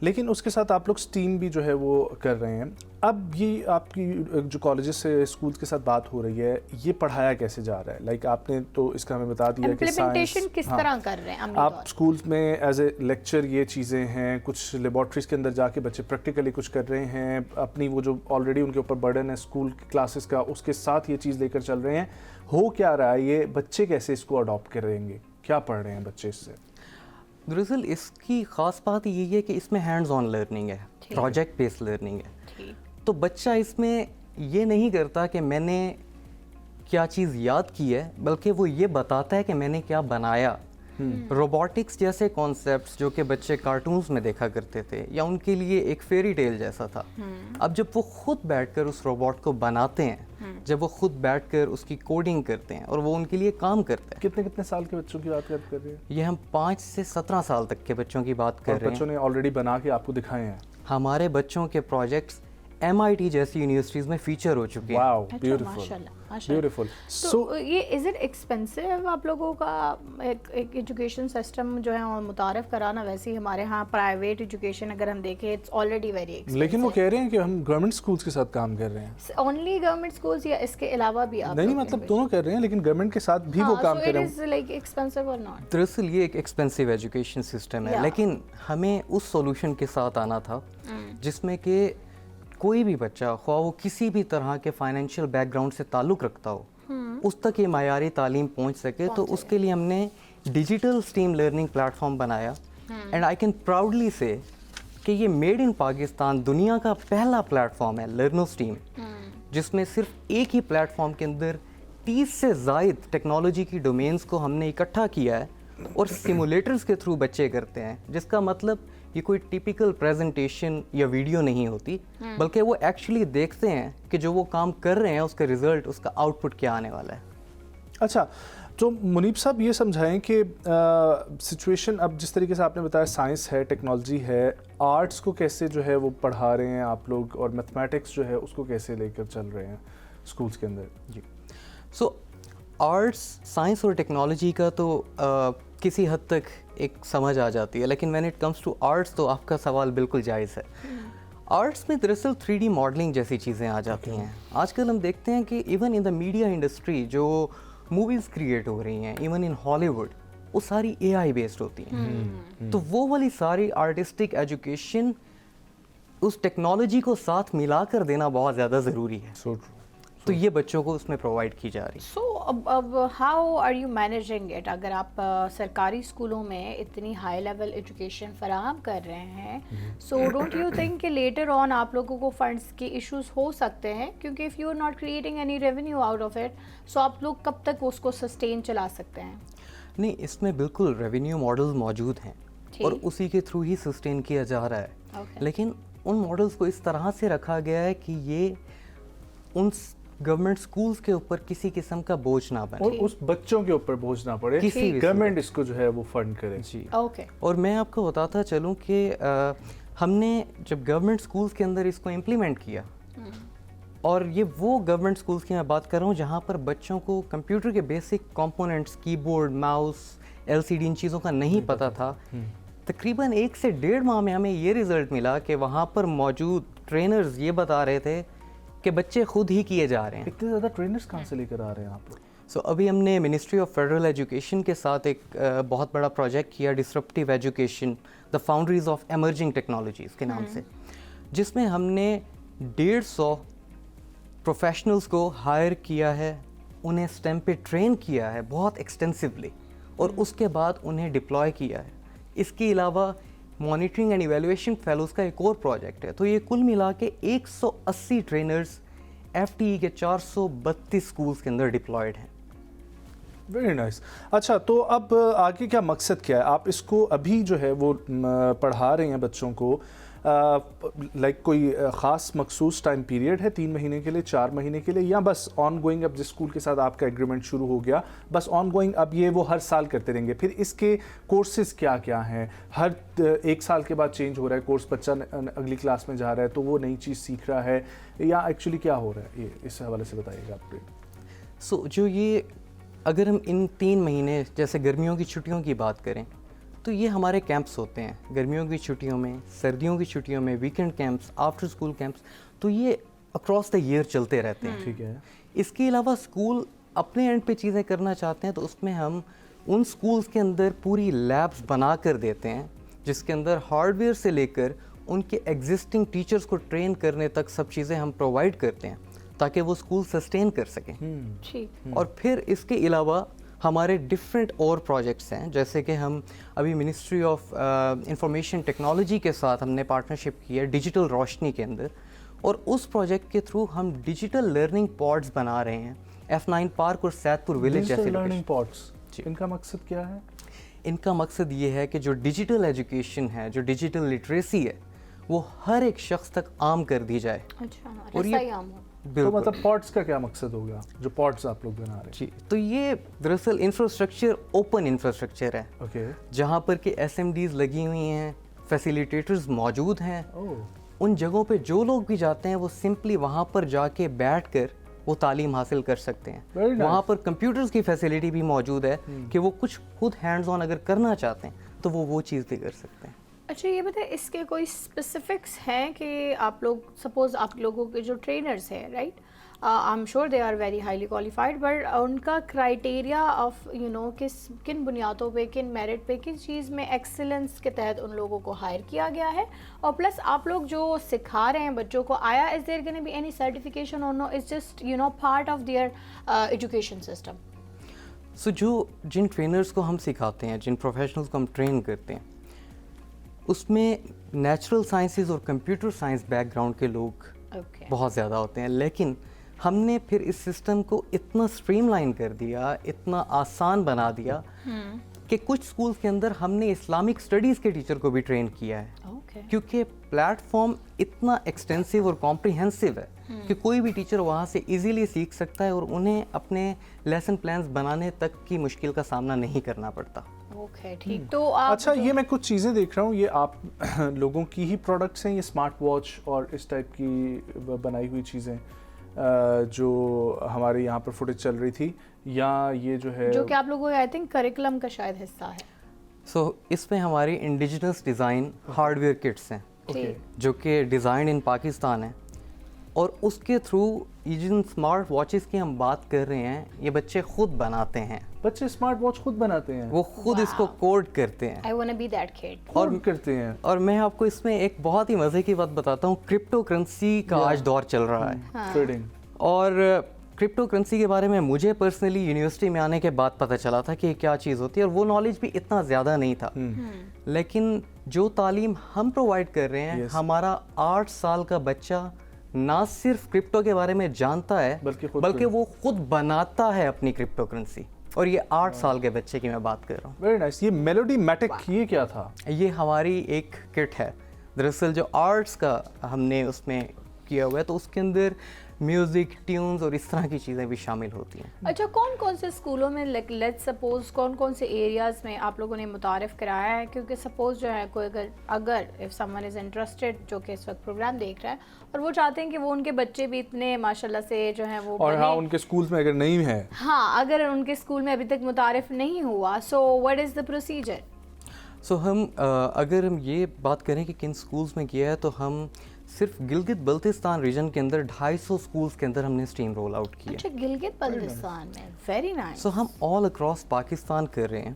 لیکن اس کے ساتھ آپ لوگ اسٹیم بھی جو ہے وہ کر رہے ہیں. اب یہ آپ کی جو کالجز سے اسکولس کے ساتھ بات ہو رہی ہے, یہ پڑھایا کیسے جا رہا ہے؟ لائک آپ نے تو اس کا ہمیں بتا دیا کہ امپلیمنٹیشن کس طرح کر رہے ہیں آپ اسکولس میں ایز اے لیکچر یہ چیزیں ہیں, کچھ لیبارٹریز کے اندر جا کے بچے پریکٹیکلی کچھ کر رہے ہیں, اپنی وہ جو آلریڈی ان کے اوپر برڈن ہے اسکول کلاسز کا اس کے ساتھ یہ چیز لے کر چل رہے ہیں. ہو کیا رہا ہے, یہ بچے کیسے اس کو اڈاپٹ کریں گے, کیا پڑھ رہے ہیں بچے اس سے؟ دراصل اس کی خاص بات یہی ہے کہ اس میں ہینڈز آن لرننگ ہے, پروجیکٹ بیس لرننگ ہے. تو بچہ اس میں یہ نہیں کرتا کہ میں نے کیا چیز یاد کی ہے, بلکہ وہ یہ بتاتا ہے کہ میں نے کیا بنایا. روبوٹکس جیسے کانسیپٹس جو کہ بچے کارٹونز میں دیکھا کرتے تھے یا ان کے لیے ایک فیری ٹیل جیسا تھا, اب جب وہ خود بیٹھ کر اس روبوٹ کو بناتے ہیں, جب وہ خود بیٹھ کر اس کی کوڈنگ کرتے ہیں اور وہ ان کے لیے کام کرتے ہیں. کتنے سال کے بچوں کی بات کر رہے ہیں؟ یہ ہم 5 سے 17 سال تک کے بچوں کی بات کر رہے ہیں. بچوں نے آلریڈی بنا کے آپ کو دکھائے ہیں؟ ہمارے بچوں کے پروجیکٹس MIT جیسی یونیورسٹیز میں فیچر ہو چکے ہیں. واو, بیوٹیفل بیوٹیفل. سو یہ از اٹ ایکسپینسو آپ لوگوں کا ایک ایجوکیشن سسٹم جو ہے متعارف کرانا؟ ویسے ہی ہمارے ہاں پرائیویٹ ایجوکیشن اگر ہم دیکھیں اٹس آلریڈی ویری ایکسپینسو. لیکن وہ کہہ رہے ہیں کہ ہم گورنمنٹ اسکولس کے ساتھ کام کر رہے ہیں. اونلی گورنمنٹ اسکولس یا اس کے علاوہ بھی آپ؟ نہیں, مطلب دونوں کر رہے ہیں, لیکن گورنمنٹ کے ساتھ بھی وہ کام کر رہے ہیں. So it is like expensive اور ناٹ؟ دراصل یہ ایک ایکسپینسو ایجوکیشن سسٹم ہے, لیکن ہمیں اس سولوشن کے ساتھ آنا تھا جس میں کہ کوئی بھی بچہ, خواہ وہ کسی بھی طرح کے فائنینشیل بیک گراؤنڈ سے تعلق رکھتا ہو, اس تک یہ معیاری تعلیم پہنچ سکے. تو اس کے لیے ہم نے digital STEM learning platform بنایا, and I can proudly say کہ یہ میڈ ان پاکستان دنیا کا پہلا پلیٹ فارم ہے لرنو اسٹیم, جس میں صرف ایک ہی پلیٹ فارم کے اندر 30 سے زائد ٹیکنالوجی کی ڈومینز کو ہم نے اکٹھا کیا ہے اور سیمولیٹرز کے تھرو بچے کرتے ہیں, جس کا مطلب یہ کوئی ٹیپیکل پریزنٹیشن یا ویڈیو نہیں ہوتی, بلکہ وہ ایکچولی دیکھتے ہیں کہ جو وہ کام کر رہے ہیں اس کا رزلٹ, اس کا آؤٹ پٹ کیا آنے والا ہے. اچھا, تو منیب صاحب یہ سمجھائیں کہ سچویشن اب جس طریقے سے آپ نے بتایا سائنس ہے, ٹیکنالوجی ہے, آرٹس کو کیسے جو ہے وہ پڑھا رہے ہیں آپ لوگ, اور میتھمیٹکس جو ہے اس کو کیسے لے کر چل رہے ہیں اسکولس کے اندر؟ جی, سو آرٹس, سائنس اور ٹیکنالوجی کا تو کسی حد تک ایک سمجھ آ جاتی ہے, لیکن when it comes to arts تو آپ کا سوال بالکل جائز ہے. آرٹس میں دراصل 3D ماڈلنگ جیسی چیزیں آ جاتی ہیں. آج کل ہم دیکھتے ہیں کہ even in the media industry جو موویز کریٹ ہو رہی ہیں, ایون ان ہالی ووڈ, وہ ساری AI بیسڈ ہوتی ہیں. تو وہ والی ساری آرٹسٹک ایجوکیشن اس ٹیکنالوجی کو ساتھ ملا کر دینا بہت زیادہ ضروری ہے. تو یہ بچوں کو اس میں پرووائڈ کی جا رہی ہے. سو اب how are you managing it? اگر آپ سرکاری اسکولوں میں اتنی ہائی لیول ایجوکیشن فراہم کر رہے ہیں, سو ڈونٹ یو تھنک کہ لیٹر آن آپ لوگوں کو فنڈس کے ایشوز ہو سکتے ہیں, کیونکہ if you are not creating any revenue out of it, so آپ لوگ کب تک اس کو سسٹین چلا سکتے ہیں؟ نہیں, اس میں بالکل ریونیو ماڈلز موجود ہیں اور اسی کے تھرو ہی سسٹین کیا جا رہا ہے, لیکن ان ماڈلز کو اس طرح سے رکھا گیا ہے کہ یہ ان گورنمنٹ اسکولس کے اوپر کسی قسم کا بوجھ نہ بنے, اور اس بچوں کے اوپر بوجھ نہ پڑے, گورنمنٹ اس کو جو ہے وہ فنڈ کرے. جی, اوکے. اور میں آپ کو بتاتا چلوں کہ ہم نے جب گورنمنٹ اسکولس کے اندر اس کو امپلیمنٹ کیا, اور یہ وہ گورنمنٹ اسکولس کی میں بات کر رہا ہوں جہاں پر بچوں کو کمپیوٹر کے بیسک کمپوننٹس, کی بورڈ, ماؤس, LCD, ان چیزوں کا نہیں پتہ تھا. تقریباً 1 سے 1.5 ماہ میں ہمیں یہ رزلٹ ملا کہ وہاں پر موجود ٹرینرز یہ بتا رہے تھے کہ بچے خود ہی کیے جا رہے ہیں. اتنے زیادہ ٹرینرز کہاں سے لے کر آ رہے ہیں آپ لوگ؟ سو ابھی ہم نے منسٹری آف فیڈرل ایجوکیشن کے ساتھ ایک بہت بڑا پروجیکٹ کیا, disruptive education, the foundries of emerging technologies کے نام سے, جس میں ہم نے 150 پروفیشنلز کو ہائر کیا ہے, انہیں اسٹیم پہ ٹرین کیا ہے بہت ایکسٹینسولی, اور اس کے بعد انہیں ڈپلوائے کیا ہے. اس کے علاوہ مانیٹرنگ اینڈ ایویلویشن فیلوز کا ایک اور پروجیکٹ ہے. تو یہ کل ملا کے 180 ٹرینرز FTE کے 432 اسکولس کے اندر ڈپلائڈ ہیں. Very nice. اچھا, تو اب آگے کیا مقصد کیا ہے؟ آپ اس کو ابھی جو ہے وہ پڑھا رہے ہیں بچوں کو, لائک کوئی خاص مخصوص ٹائم پیریڈ ہے 3 مہینے کے لیے, 4 مہینے کے لیے, یا بس آن گوئنگ اب جس اسکول کے ساتھ آپ کا ایگریمنٹ شروع ہو گیا بس آن گوئنگ اب یہ وہ ہر سال کرتے رہیں گے؟ پھر اس کے کورسز کیا کیا ہیں؟ ہر 1 سال کے بعد چینج ہو رہا ہے کورس, بچہ اگلی کلاس میں جا رہا ہے تو وہ نئی چیز سیکھ رہا ہے, یا ایکچولی کیا ہو رہا ہے؟ یہ اس حوالے سے بتائیے گا آپ. سو جو یہ اگر ہم ان 3 مہینے جیسے گرمیوں کی چھٹیوں کی بات کریں تو یہ ہمارے کیمپس ہوتے ہیں گرمیوں کی چھٹیوں میں, سردیوں کی چھٹیوں میں, weekend camps, after school camps, تو یہ اکراس دا ایئر چلتے رہتے ہیں. ٹھیک ہے. اس کے علاوہ اسکول اپنے اینڈ پہ چیزیں کرنا چاہتے ہیں تو اس میں ہم ان اسکولس کے اندر پوری لیبس بنا کر دیتے ہیں جس کے اندر ہارڈ ویئر سے لے کر ان کے ایگزسٹنگ ٹیچرس کو ٹرین کرنے تک سب چیزیں ہم پرووائڈ کرتے ہیں تاکہ وہ اسکول سسٹین کر سکیں. اور پھر اس کے علاوہ ہمارے ڈفرینٹ اور پروجیکٹس ہیں, جیسے کہ ہم ابھی منسٹری آف انفارمیشن ٹیکنالوجی کے ساتھ ہم نے پارٹنرشپ کی ہے ڈیجیٹل روشنی کے اندر, اور اس پروجیکٹ کے تھرو ہم ڈیجیٹل لرننگ پاڈس بنا رہے ہیں F9 پارک اور سید پور ولیج جیسے لرننگ پاڈس. ان کا مقصد کیا ہے؟ ان کا مقصد یہ ہے کہ جو ڈیجیٹل ایجوکیشن ہے, جو ڈیجیٹل لٹریسی ہے, وہ ہر ایک شخص تک عام کر دی جائے. اچھا, اور یہ تو مطلب پاڈس کا کیا مقصد ہوگا جو پاڈس آپ لوگ بنا رہے ہیں؟ جی, تو یہ دراصل انفراسٹرکچر اوپن انفراسٹرکچر ہے. اوکے. جہاں پر کہ SMDs لگی ہوئی ہیں, فیسیلیٹیٹرز موجود ہیں. ان جگہوں پہ جو لوگ بھی جاتے ہیں وہ سمپلی وہاں پر جا کے بیٹھ کر وہ تعلیم حاصل کر سکتے ہیں. وہاں پر کمپیوٹرز کی فیسیلیٹی بھی موجود ہے کہ وہ کچھ خود ہینڈز آن اگر کرنا چاہتے ہیں تو وہ چیز بھی کر سکتے ہیں. اچھا, یہ بتائیں اس کے کوئی اسپیسیفکس ہیں کہ آپ لوگ سپوز آپ لوگوں کے جو ٹرینرز ہیں, right, I am sure they are very highly qualified, but ان کا کرائٹیریا آف کن بنیادوں پہ, کن میرٹ پہ, کس چیز میں ایکسلنس کے تحت ان لوگوں کو ہائر کیا گیا ہے, اور پلس آپ لوگ جو سکھا رہے ہیں بچوں کو, آیا is there gonna be any certification اور no, it's just part of their education system? So جن ٹرینرز کو ہم سکھاتے ہیں, جن پروفیشنلز کو ہم ٹرین کرتے ہیں, اس میں نیچرل سائنسز اور کمپیوٹر سائنس بیک گراؤنڈ کے لوگ بہت زیادہ ہوتے ہیں, لیکن ہم نے پھر اس سسٹم کو اتنا اسٹریم لائن کر دیا, اتنا آسان بنا دیا کہ کچھ اسکولس کے اندر ہم نے اسلامک اسٹڈیز کے ٹیچر کو بھی ٹرین کیا ہے, کیونکہ پلیٹ فارم اتنا ایکسٹینسو اور کمپریہنسو ہے کہ کوئی بھی ٹیچر وہاں سے ایزیلی سیکھ سکتا ہے اور انہیں اپنے لیسن پلانز بنانے تک کی مشکل کا سامنا نہیں کرنا پڑتا. اوکے, ٹھیک. تو اچھا, یہ میں کچھ چیزیں دیکھ رہا ہوں, یہ آپ لوگوں کی ہی پروڈکٹس ہیں, یہ اسمارٹ واچ اور اس ٹائپ کی بنائی ہوئی چیزیں جو ہمارے یہاں پر فوٹیج چل رہی تھی, یا یہ جو ہے جو کہ آپ لوگوں آئی تھنک کریکولم کا شاید حصہ ہے؟ سو اس میں ہماری indigenous design hardware kits ہیں جو کہ ڈیزائن ان پاکستان ہیں, اور اس کے تھرو یہ جن اسمارٹ واچز کی ہم بات کر رہے ہیں یہ بچے خود بناتے ہیں. بچے اسمارٹ واچ خود بناتے ہیں, وہ خود اس کو کوڈ کرتے ہیں. I wanna be that kid. اور کرتے ہیں. اور میں آپ کو اس میں ایک بہت ہی مزے کی بات بتاتا ہوں, کرپٹو کرنسی کا آج دور چل رہا ہے, ٹریڈنگ. اور کرپٹو کرنسی کے بارے میں مجھے پرسنلی یونیورسٹی میں آنے کے بعد پتہ چلا تھا کہ کیا چیز ہوتی ہے, اور وہ نالج بھی اتنا زیادہ نہیں تھا. لیکن جو تعلیم ہم پرووائڈ کر رہے ہیں, ہمارا 8 سال کا بچہ نہ صرف کرپٹو کے بارے میں جانتا ہے بلکہ وہ خود بناتا ہے اپنی کرپٹو کرنسی, اور یہ 8 سال کے بچے کی میں بات کر رہا ہوں. Very nice. یہ میلوڈی میٹک یہ کیا تھا؟ یہ ہماری ایک کٹ ہے دراصل جو آرٹس کا ہم نے اس میں کیا ہوا ہے, تو اس کے اندر میوزک, ٹیونز اور اس طرح کی چیزیں بھی شامل ہوتی ہیں. اچھا, کون سے اسکولوں میں لیٹ سپوز کون سے ایریاز میں آپ لوگوں نے متعارف کرایا ہے؟ کیونکہ سپوز جو ہے کوئی اگر if some one is interested جو کہ اس وقت پروگرام دیکھ رہا ہے اور وہ چاہتے ہیں کہ وہ ان کے بچے بھی اتنے ماشاءاللہ سے جو ہیں وہ, اور ہاں ان کے اسکولس میں اگر نہیں ہے, ہاں اگر ان کے اسکول میں ابھی تک متعارف نہیں ہوا, so what is the procedure? سو ہم اگر ہم یہ بات کریں کہ کن اسکولس میں کیا ہے, تو ہم صرف گلگت بلتستان ریجن کے اندر 250 اسکولس کے اندر ہم نے اسٹریم رول آؤٹ کیا. اچھا, گلگت بلتستان میں, ویری نائس. سو ہم آل اکراس پاکستان کر رہے ہیں,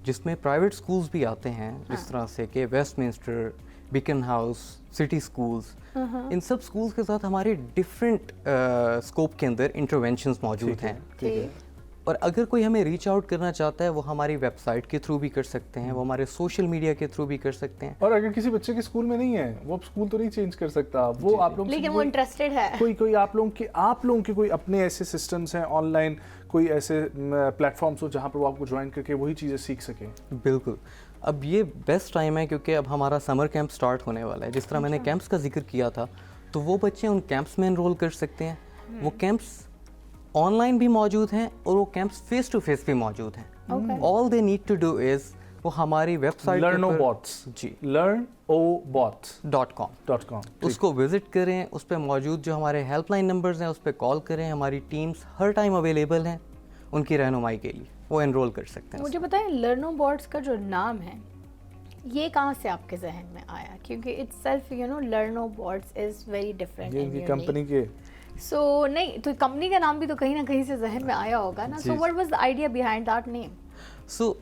جس میں پرائیویٹ اسکولس بھی آتے ہیں, جس طرح سے کہ Westminster, Beaconhouse, city schools. ان سب اسکولس کے ساتھ ہمارے ڈفرینٹ اسکوپ کے اندر انٹروینشنز موجود ہیں. اور اگر کوئی ہمیں ریچ آؤٹ کرنا چاہتا ہے وہ ہماری ویب سائٹ کے تھرو بھی کر سکتے ہیں, وہ ہمارے سوشل میڈیا کے تھرو بھی کر سکتے ہیں. اور اگر کسی بچے کے اسکول میں نہیں ہے, وہ اسکول تو نہیں چینج کر سکتا, وہ آپ لوگ لیکن وہ انٹرسٹڈ ہے, کوئی آپ لوگوں کے کوئی اپنے ایسے سسٹمز ہیں آن لائن, کوئی ایسے پلیٹ فارمس ہو جہاں پر وہ آپ کو جوائن کر کے وہی چیزیں سیکھ سکیں؟ بالکل, اب یہ بیسٹ ٹائم ہے کیونکہ اب ہمارا سمر کیمپ سٹارٹ ہونے والا ہے. جس طرح میں نے کیمپس کا ذکر کیا تھا, تو وہ بچے ان کیمپس میں انرول کر سکتے ہیں. وہ کیمپس آن لائن بھی موجود ہیں اور وہ کیمپس فیس ٹو فیس بھی موجود ہیں. All they need to do is وہ ہماری ویب سائٹ learnobots.com اس کو وزٹ کریں, اس پہ موجود جو ہمارے ہیلپ لائن نمبرز ہیں اس پہ کال کریں. ہماری ٹیمز ہر ٹائم اویلیبل ہیں ان کی رہنمائی کے لیے, وہ انرول کر سکتے ہیں. مجھے بتائیں لرنو باٹس کا جو نام ہے یہ کہاں سے آپ کے ذہن میں آیا؟ کیونکہ اٹس سیلف لرنو بورڈس از ویری ڈفرینٹ. یہ ان کی کمپنی کے سو نہیں تو کمپنی کا نام بھی تو کہیں نہ کہیں سے ذہن میں آیا ہوگا نا. So what was the idea behind that name? So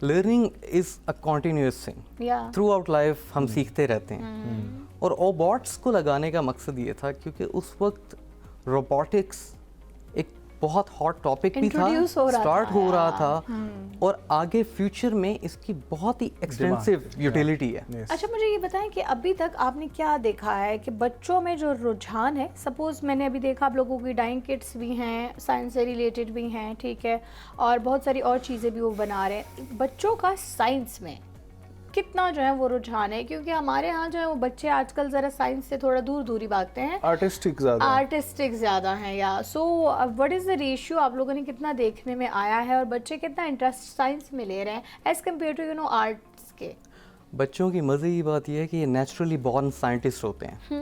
learning is a continuous thing. Through out life ہم سیکھتے رہتے ہیں. اور روبوٹس کو لگانے کا مقصد یہ تھا کیونکہ اس وقت روبوٹکس ایک بہت ہاٹ ٹاپک بھی تھا, اسٹارٹ ہو رہا تھا, اور آگے فیوچر میں اس کی بہت ہی ایکسٹینسو یوٹیلیٹی ہے. اچھا مجھے یہ بتائیں کہ ابھی تک آپ نے کیا دیکھا ہے کہ بچوں میں جو رجحان ہے, سپوز میں نے ابھی دیکھا آپ لوگوں کی ڈائنگ کٹس بھی ہیں, سائنس سے ریلیٹڈ بھی ہیں, ٹھیک ہے, اور بہت ساری اور چیزیں بھی وہ بنا رہے ہیں. بچوں کا سائنس میں کتنا جو ہے وہ رجحان ہے؟ کیونکہ ہمارے ہاں جو ہے وہ بچے آج کل ذرا سائنس سے تھوڑا دور ہی بھاگتے ہیں, آرٹسٹک زیادہ ہیں. یا so what is the ratio آپ لوگوں نے کتنا دیکھنے میں آیا ہے, اور بچے کتنا انٹرسٹ سائنس میں لے رہے ہیں ایز کمپیئر ٹو آرٹس کے؟ بچوں کی مزے کی بات یہ ہے کہ یہ نیچرلی بورن سائنٹسٹ ہوتے ہیں.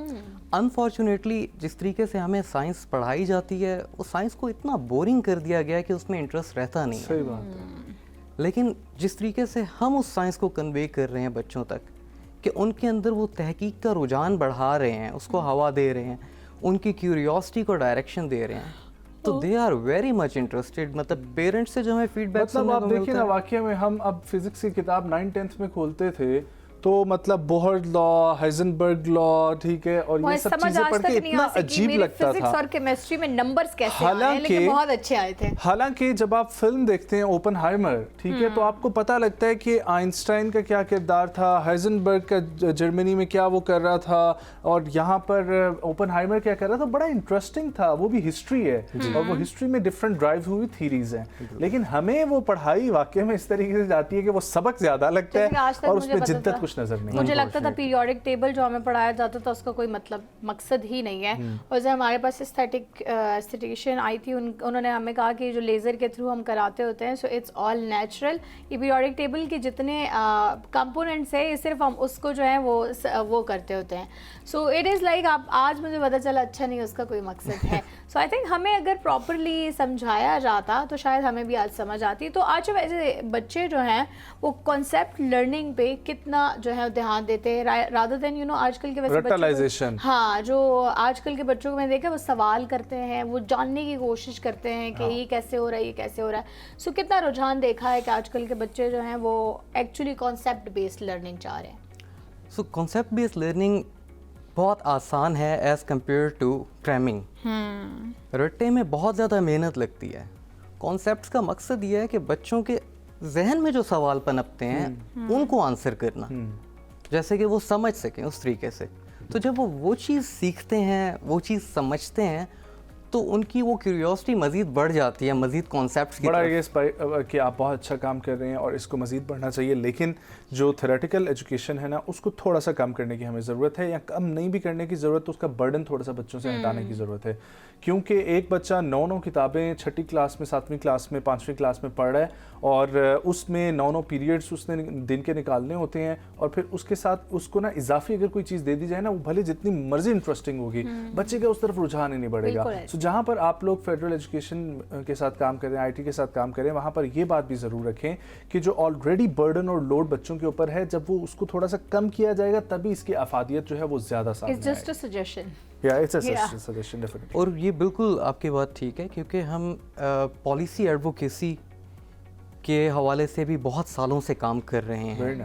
انفارچونیٹلی جس طریقے سے ہمیں سائنس پڑھائی جاتی ہے وہ سائنس کو اتنا بورنگ کر دیا گیا ہے کہ اس میں انٹرسٹ رہتا نہیں ہے. صحیح بات ہے. لیکن جس طریقے سے ہم اس سائنس کو کنوے کر رہے ہیں بچوں تک کہ ان کے اندر وہ تحقیق کا رجحان بڑھا رہے ہیں, اس کو ہوا دے رہے ہیں, ان کی کیوریوسٹی کو ڈائریکشن دے رہے ہیں, تو they are very much interested. مطلب پیرنٹس سے جو ہمیں فیڈ بیک مطلب آپ دیکھیں نا, واقعہ میں ہم اب فزکس کی کتاب 9th-10th میں کھولتے تھے تو مطلب بوہر لا, ہائزنبرگ لا, ٹھیک ہے, اور یہ سب چیزیں پڑھ کے اتنا عجیب لگتا تھا. اور کیمسٹری میں نمبرز کیسے آئے, لیکن بہت اچھے آئے تھے. حالانکہ جب آپ فلم دیکھتے ہیں اوپن ہائمر, ٹھیک ہے, تو آپ کو پتہ لگتا ہے کہ آئنسٹائن کا کیا کردار تھا, ہائزنبرگ کا جرمنی میں کیا وہ کر رہا تھا, اور یہاں پر اوپن ہائمر کیا کر رہا تھا. بڑا انٹرسٹنگ تھا. وہ بھی ہسٹری ہے, اور وہ ہسٹری میں ڈفرینٹ ڈرائیو ہوئی تھیریز ہیں. لیکن ہمیں وہ پڑھائی واقعہ میں اس طریقے سے جاتی ہے کہ وہ سبق زیادہ لگتا ہے اور اس میں جدت کچھ نظر نہیں. مجھے لگتا تھا پیریوڈک ٹیبل جو ہمیں پڑھایا جاتا تھا اس کا کوئی مقصد ہی نہیں ہے. اور جب ہمارے پاس اسٹیٹیشین آئی تھی, انہوں نے ہمیں کہا کہ جو لیزر کے تھرو ہم کراتے ہوتے ہیں, سو اٹس آل نیچرل. یہ پیریوڈک ٹیبل کے جتنے کمپوننٹس ہیں, یہ صرف ہم اس کو جو ہے وہ کرتے ہوتے ہیں. سو اٹ از لائک آپ آج مجھے پتا چلا اچھا نہیں اس کا کوئی مقصد ہے. سو آئی تھنک ہمیں اگر پراپرلی سمجھایا جاتا تو شاید ہمیں بھی آج سمجھ آتی. تو آج ویسے بچے جو ہیں وہ کانسیپٹ لرننگ پہ کتنا جو ہے دھیان دیتے ہیں رادر دین آج کل کے ویسے ہاں, جو آج کل کے بچوں کو میں دیکھا وہ سوال کرتے ہیں, وہ جاننے کی کوشش کرتے ہیں کہ یہ کیسے ہو رہا ہے, یہ کیسے ہو رہا ہے. سو کتنا رجحان دیکھا ہے کہ آج کل کے بچے جو ہیں وہ ایکچولی کانسیپٹ بیسڈ لرننگ چاہ رہے ہیں. سو کانسیپٹ بیسڈ لرننگ بہت آسان ہے ایز کمپیئر ٹو کریمنگ. رٹے میں بہت زیادہ محنت لگتی ہے. کانسیپٹس کا مقصد یہ ہے کہ بچوں کے ذہن میں جو سوال پنپتے ہیں ان کو آنسر کرنا, جیسے کہ وہ سمجھ سکیں اس طریقے سے. تو جب وہ چیز سیکھتے ہیں, وہ چیز سمجھتے ہیں, تو ان کی وہ کیوریوسٹی مزید بڑھ جاتی ہے مزید کانسیپٹس کی. بڑا یہ کہ آپ بہت اچھا کام کر رہے ہیں اور اس کو مزید بڑھنا چاہیے, لیکن جو تھیوریٹیکل ایجوکیشن ہے نا, اس کو تھوڑا سا کم کرنے کی ہمیں ضرورت ہے, یا کم نہیں بھی کرنے کی ضرورت, اس کا برڈن تھوڑا سا بچوں سے ہٹانے کی ضرورت ہے. کیونکہ ایک بچہ 9 کتابیں 6ٹھی کلاس میں, 7ویں کلاس میں, 5ویں کلاس میں پڑھ رہا ہے, اور اس میں 9 پیریڈز اس نے دن کے نکالنے ہوتے ہیں, اور پھر اس کے ساتھ اس کو نا اضافی اگر کوئی چیز دے دی جائے نا, وہ بھلے جتنی مرضی انٹرسٹنگ ہوگی, بچے کا اس طرف رجحان ہی نہیں بڑھے گا. سو جہاں پر آپ لوگ فیڈرل ایجوکیشن کے ساتھ کام کریں, آئی ٹی کے ساتھ کام کریں, وہاں پر یہ بات بھی ضرور رکھیں کہ جو آلریڈی برڈن اور لوڈ بچوں کے اوپر ہے, جب وہ اس کو تھوڑا سا کم کیا جائے گا تبھی اس کی افادیت جو ہے وہ زیادہ سامنے آئے. It's just a suggestion. اور یہ بالکل آپ کی بات ٹھیک ہے, کیونکہ ہم پالیسی ایڈوکیسی کے حوالے سے بھی بہت سالوں سے کام کر رہے ہیں,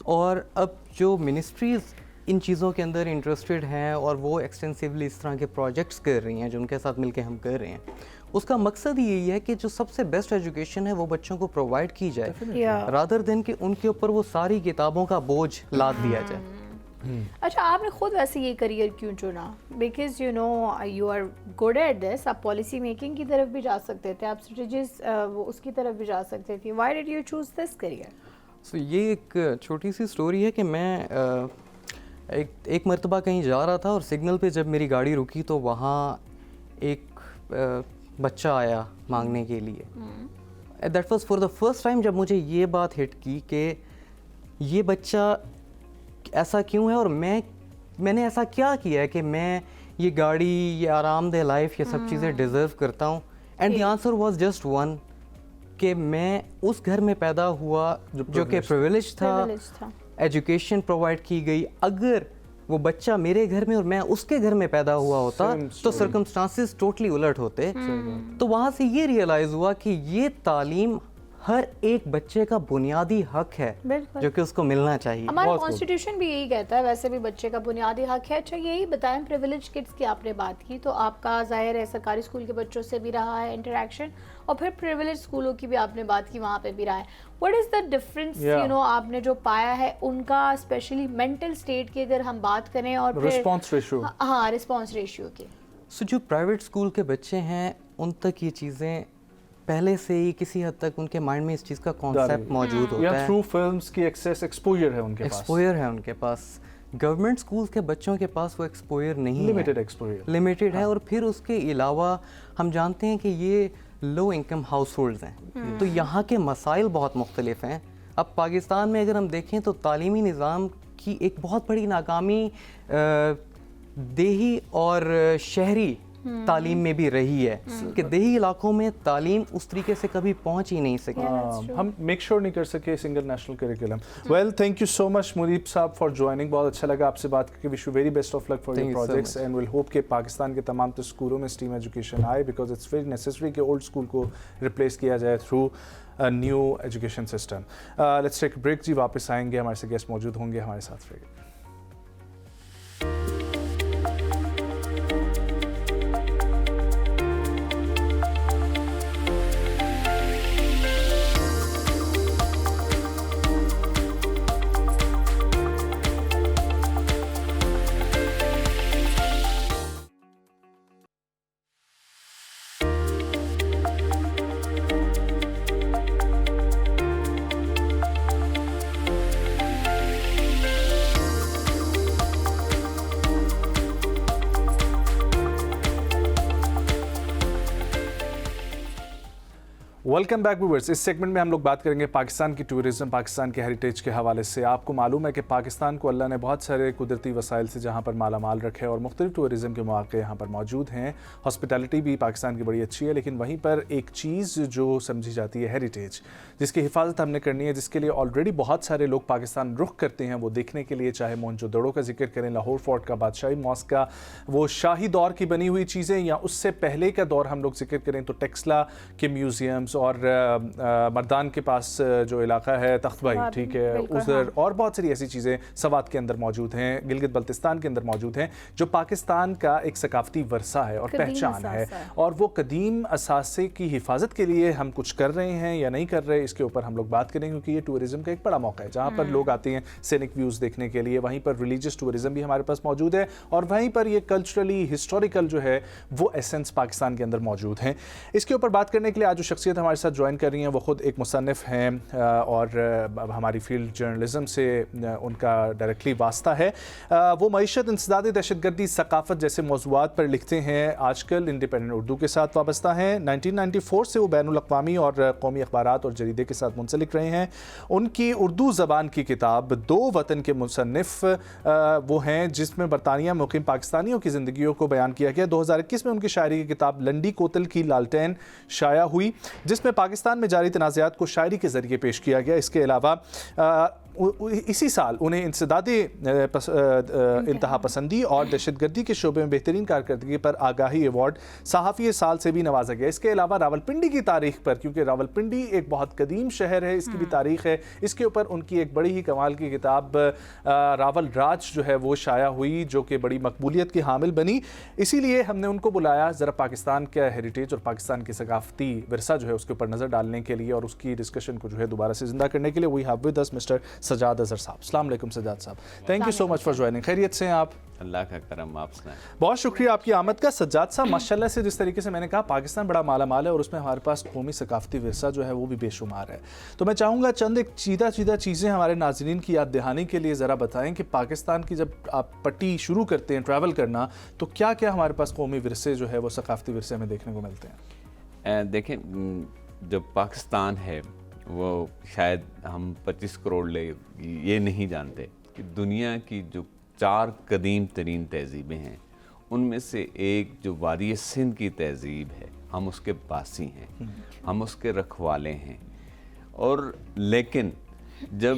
اور اب جو منسٹریز ان چیزوں کے اندر انٹرسٹڈ ہیں اور وہ ایکسٹینسولی اس طرح کے پروجیکٹس کر رہی ہیں جو ان کے ساتھ مل کے ہم کر رہے ہیں, اس کا مقصد یہی ہے کہ جو سب سے بیسٹ ایجوکیشن ہے وہ بچوں کو پرووائڈ کی جائے, رادر دین کہ ان کے اوپر وہ ساری کتابوں کا بوجھ لاد دیا جائے. اچھا, آپ نے خود ویسے یہ کریئر کیوں چنا؟ Because you are good at this. آپ پالیسی میکنگ کی طرف بھی جا سکتے تھے, آپ اسٹریٹجیز اس کی طرف بھی جا سکتے تھے. Why did you choose this career? So یہ ایک چھوٹی سی اسٹوری ہے کہ میں ایک مرتبہ کہیں جا رہا تھا, اور سگنل پہ جب میری گاڑی رکی تو وہاں ایک بچہ آیا مانگنے کے لیے. That was for the first time جب مجھے یہ بات ہٹ کی کہ یہ بچہ ایسا کیوں ہے, اور میں نے ایسا کیا کیا ہے کہ میں یہ گاڑی, یہ آرام دہ لائف, یہ سب چیزیں ڈیزرو کرتا ہوں. And the answer was just one, کہ میں اس گھر میں پیدا ہوا جو کہ پریویلیج تھا, ایجوکیشن پرووائڈ کی گئی. اگر وہ بچہ میرے گھر میں اور میں اس کے گھر میں پیدا ہوا ہوتا تو سرکمسٹانسز ٹوٹلی الٹ ہوتے. تو وہاں سے یہ ریئلائز ہوا کہ یہ تعلیم ہر ایک بچے کا بنیادی حق ہے جو کہ اس کو ملنا چاہیے. ہمارا کانسٹیٹیوشن بھی یہی کہتا ہے ویسے بھی بچے کا بنیادی حق ہے. اچھا یہی بتائیں, پریویلیج کڈس کی آپ نے بات کی, تو آپ کا ظاہر ہے سرکاری اسکول کے بچوں سے بھی رہا ہے انٹریکشن, اور پھر پریویلیج اسکولوں کی بھی آپ نے بات کی, وہاں پہ بھی رہا ہے. واٹ از دا ڈفرینس آپ نے جو پایا ہے ان کا, اسپیشلی مینٹل اسٹیٹ کی اگر ہم بات کریں, اور رسپانس ریشیو. ہاں رسپانس ریشیو کی. سو جو پرائیویٹ اسکول کے بچے ہیں ان تک یہ چیزیں پہلے سے ہی کسی حد تک ان کے مائنڈ میں اس چیز کا کانسیپٹ موجود ہوتا ہے, یا تھرو فلمز کی ایکسپوجر ہے ان کے پاس. ایکسپوجر ہے ان کے پاس. گورنمنٹ اسکول کے بچوں کے پاس وہ ایکسپوجر نہیں ہے, لمیٹڈ ہے. اور پھر اس کے علاوہ ہم جانتے ہیں کہ یہ لو انکم ہاؤس ہولڈز ہیں, تو یہاں کے مسائل بہت مختلف ہیں. اب پاکستان میں اگر ہم دیکھیں تو تعلیمی نظام کی ایک بہت بڑی ناکامی دیہی اور شہری تعلیم میں بھی رہی ہے کہ دیہی علاقوں میں تعلیم اس طریقے سے کبھی پہنچ ہی نہیں سکی. ہم میک شور نہیں کر سکے single national curriculum. Well thank you so much Mureeb صاحب فار جوائننگ, بہت اچھا لگا آپ سے بات کر کے. Wish you very best of luck for your projects and will hope کہ پاکستان کے تمام تر اسکولوں میں اسٹیم ایجوکیشن آئے, بیکاز اٹس ویری نیسسری کہ اولڈ اسکول کو ریپلیس کیا جائے through new education system. Let's take break جی, واپس آئیں گے, ہمارے سے گیسٹ موجود ہوں گے, ہمارے ساتھ رہیے. Welcome back viewers. اس سیگمنٹ میں ہم لوگ بات کریں گے پاکستان کی ٹورزم, پاکستان کے ہیریٹیج کے حوالے سے. آپ کو معلوم ہے کہ پاکستان کو اللہ نے بہت سارے قدرتی وسائل سے جہاں پر مالا مال رکھے اور مختلف ٹورزم کے مواقع یہاں پر موجود ہیں. ہاسپٹیلٹی بھی پاکستان کی بڑی اچھی ہے, لیکن وہیں پر ایک چیز جو سمجھی جاتی ہے ہیریٹیج, جس کی حفاظت ہم نے کرنی ہے, جس کے لیے آلریڈی بہت سارے لوگ پاکستان رخ کرتے ہیں وہ دیکھنے کے لیے. چاہے موہنجو دڑو کا ذکر کریں, لاہور فورٹ کا, بادشاہی ماسک کا, وہ شاہی دور کی بنی ہوئی چیزیں, یا اس سے پہلے کا دور ہم لوگ ذکر کریں تو ٹیکسلا کے میوزیمز, اور مردان کے پاس جو علاقہ ہے تخت بھائی, ٹھیک ہے, ازر, اور بہت ساری ایسی چیزیں سوات کے اندر موجود ہیں, گلگت بلتستان کے اندر موجود ہیں, جو پاکستان کا ایک ثقافتی ورثہ ہے اور پہچان ہے. اور وہ قدیم اثاثے کی حفاظت کے لیے ہم کچھ کر رہے ہیں یا نہیں کر رہے, اس کے اوپر ہم لوگ بات کریں, کیونکہ یہ ٹورزم کا ایک بڑا موقع ہے جہاں پر لوگ آتے ہیں سینک ویوز دیکھنے کے لیے. وہیں پر ریلیجس ٹورزم بھی ہمارے پاس موجود ہے, اور وہیں پر یہ کلچرلی ہسٹوریکل جو ہے وہ ایسنس پاکستان کے اندر موجود ہیں. اس کے اوپر بات کرنے کے لیے آج جو شخصیت ہمارے ساتھ جوائن کر رہی ہیں وہ خود ایک مصنف ہیں, اور ہماری فیلڈ جرنلزم سے ان کا ڈائریکٹلی واسطہ ہے. وہ معیشت, انسداد دہشت گردی, ثقافت جیسے موضوعات پر لکھتے ہیں. آج کل انڈیپینڈنٹ اردو کے ساتھ وابستہ ہیں. 1994 سے وہ بین الاقوامی اور قومی اخبارات اور جریدے کے ساتھ منسلک رہے ہیں. ان کی اردو زبان کی کتاب دو وطن کے مصنف وہ ہیں, جس میں برطانیہ مقیم پاکستانیوں کی زندگیوں کو بیان کیا گیا. 2021 میں ان کی شاعری کی کتاب لنڈی کوتل کی لالٹین شائع ہوئی, جس میں پاکستان میں جاری تنازعات کو شاعری کے ذریعے پیش کیا گیا. اس کے علاوہ اسی سال انہیں انسداد انتہا پسندی اور دہشت گردی کے شعبے میں بہترین کارکردگی پر آگاہی ایوارڈ صحافی سال سے بھی نوازا گیا. اس کے علاوہ راولپنڈی کی تاریخ پر, کیونکہ راولپنڈی ایک بہت قدیم شہر ہے, اس کی بھی تاریخ ہے, اس کے اوپر ان کی ایک بڑی ہی کمال کی کتاب راول راج جو ہے وہ شائع ہوئی, جو کہ بڑی مقبولیت کی حامل بنی. اسی لیے ہم نے ان کو بلایا ذرا پاکستان کا ہیریٹیج اور پاکستان کی ثقافتی ورثہ جو ہے اس کے اوپر نظر ڈالنے کے لیے, اور اس کی ڈسکشن کو جو ہے دوبارہ سے زندہ کرنے کے لیے. We have with us mister Sajjad Azhar صاحب. السلام علیکم سجاد صاحب, thank you so much for joining. خیریت سے ہیں آپ؟ اللہ کا کرم, آپ سنائیں. بہت شکریہ آپ کی آمد کا. سجاد صاحب ماشاءاللہ سے جس طریقے سے میں نے کہا پاکستان بڑا مالا مال ہے, اور اس میں ہمارے پاس قومی ثقافتی ورثہ جو ہے وہ بھی بے شمار ہے. تو میں چاہوں گا چند ایک چیدہ چیزیں ہمارے ناظرین کی یاد دہانی کے لیے ذرا بتائیں کہ پاکستان کی جب آپ پٹی شروع کرتے ہیں ٹریول کرنا, تو کیا کیا ہمارے پاس قومی ورثے جو ہے وہ ثقافتی ورثے میں دیکھنے کو ملتے ہیں؟ دیکھیں, جو پاکستان ہے وہ شاید ہم 25 کروڑ لے یہ نہیں جانتے کہ دنیا کی جو 4 قدیم ترین تہذیبیں ہیں ان میں سے ایک جو وادی سندھ کی تہذیب ہے, ہم اس کے باسی ہیں, ہم اس کے رکھوالے ہیں. اور لیکن جب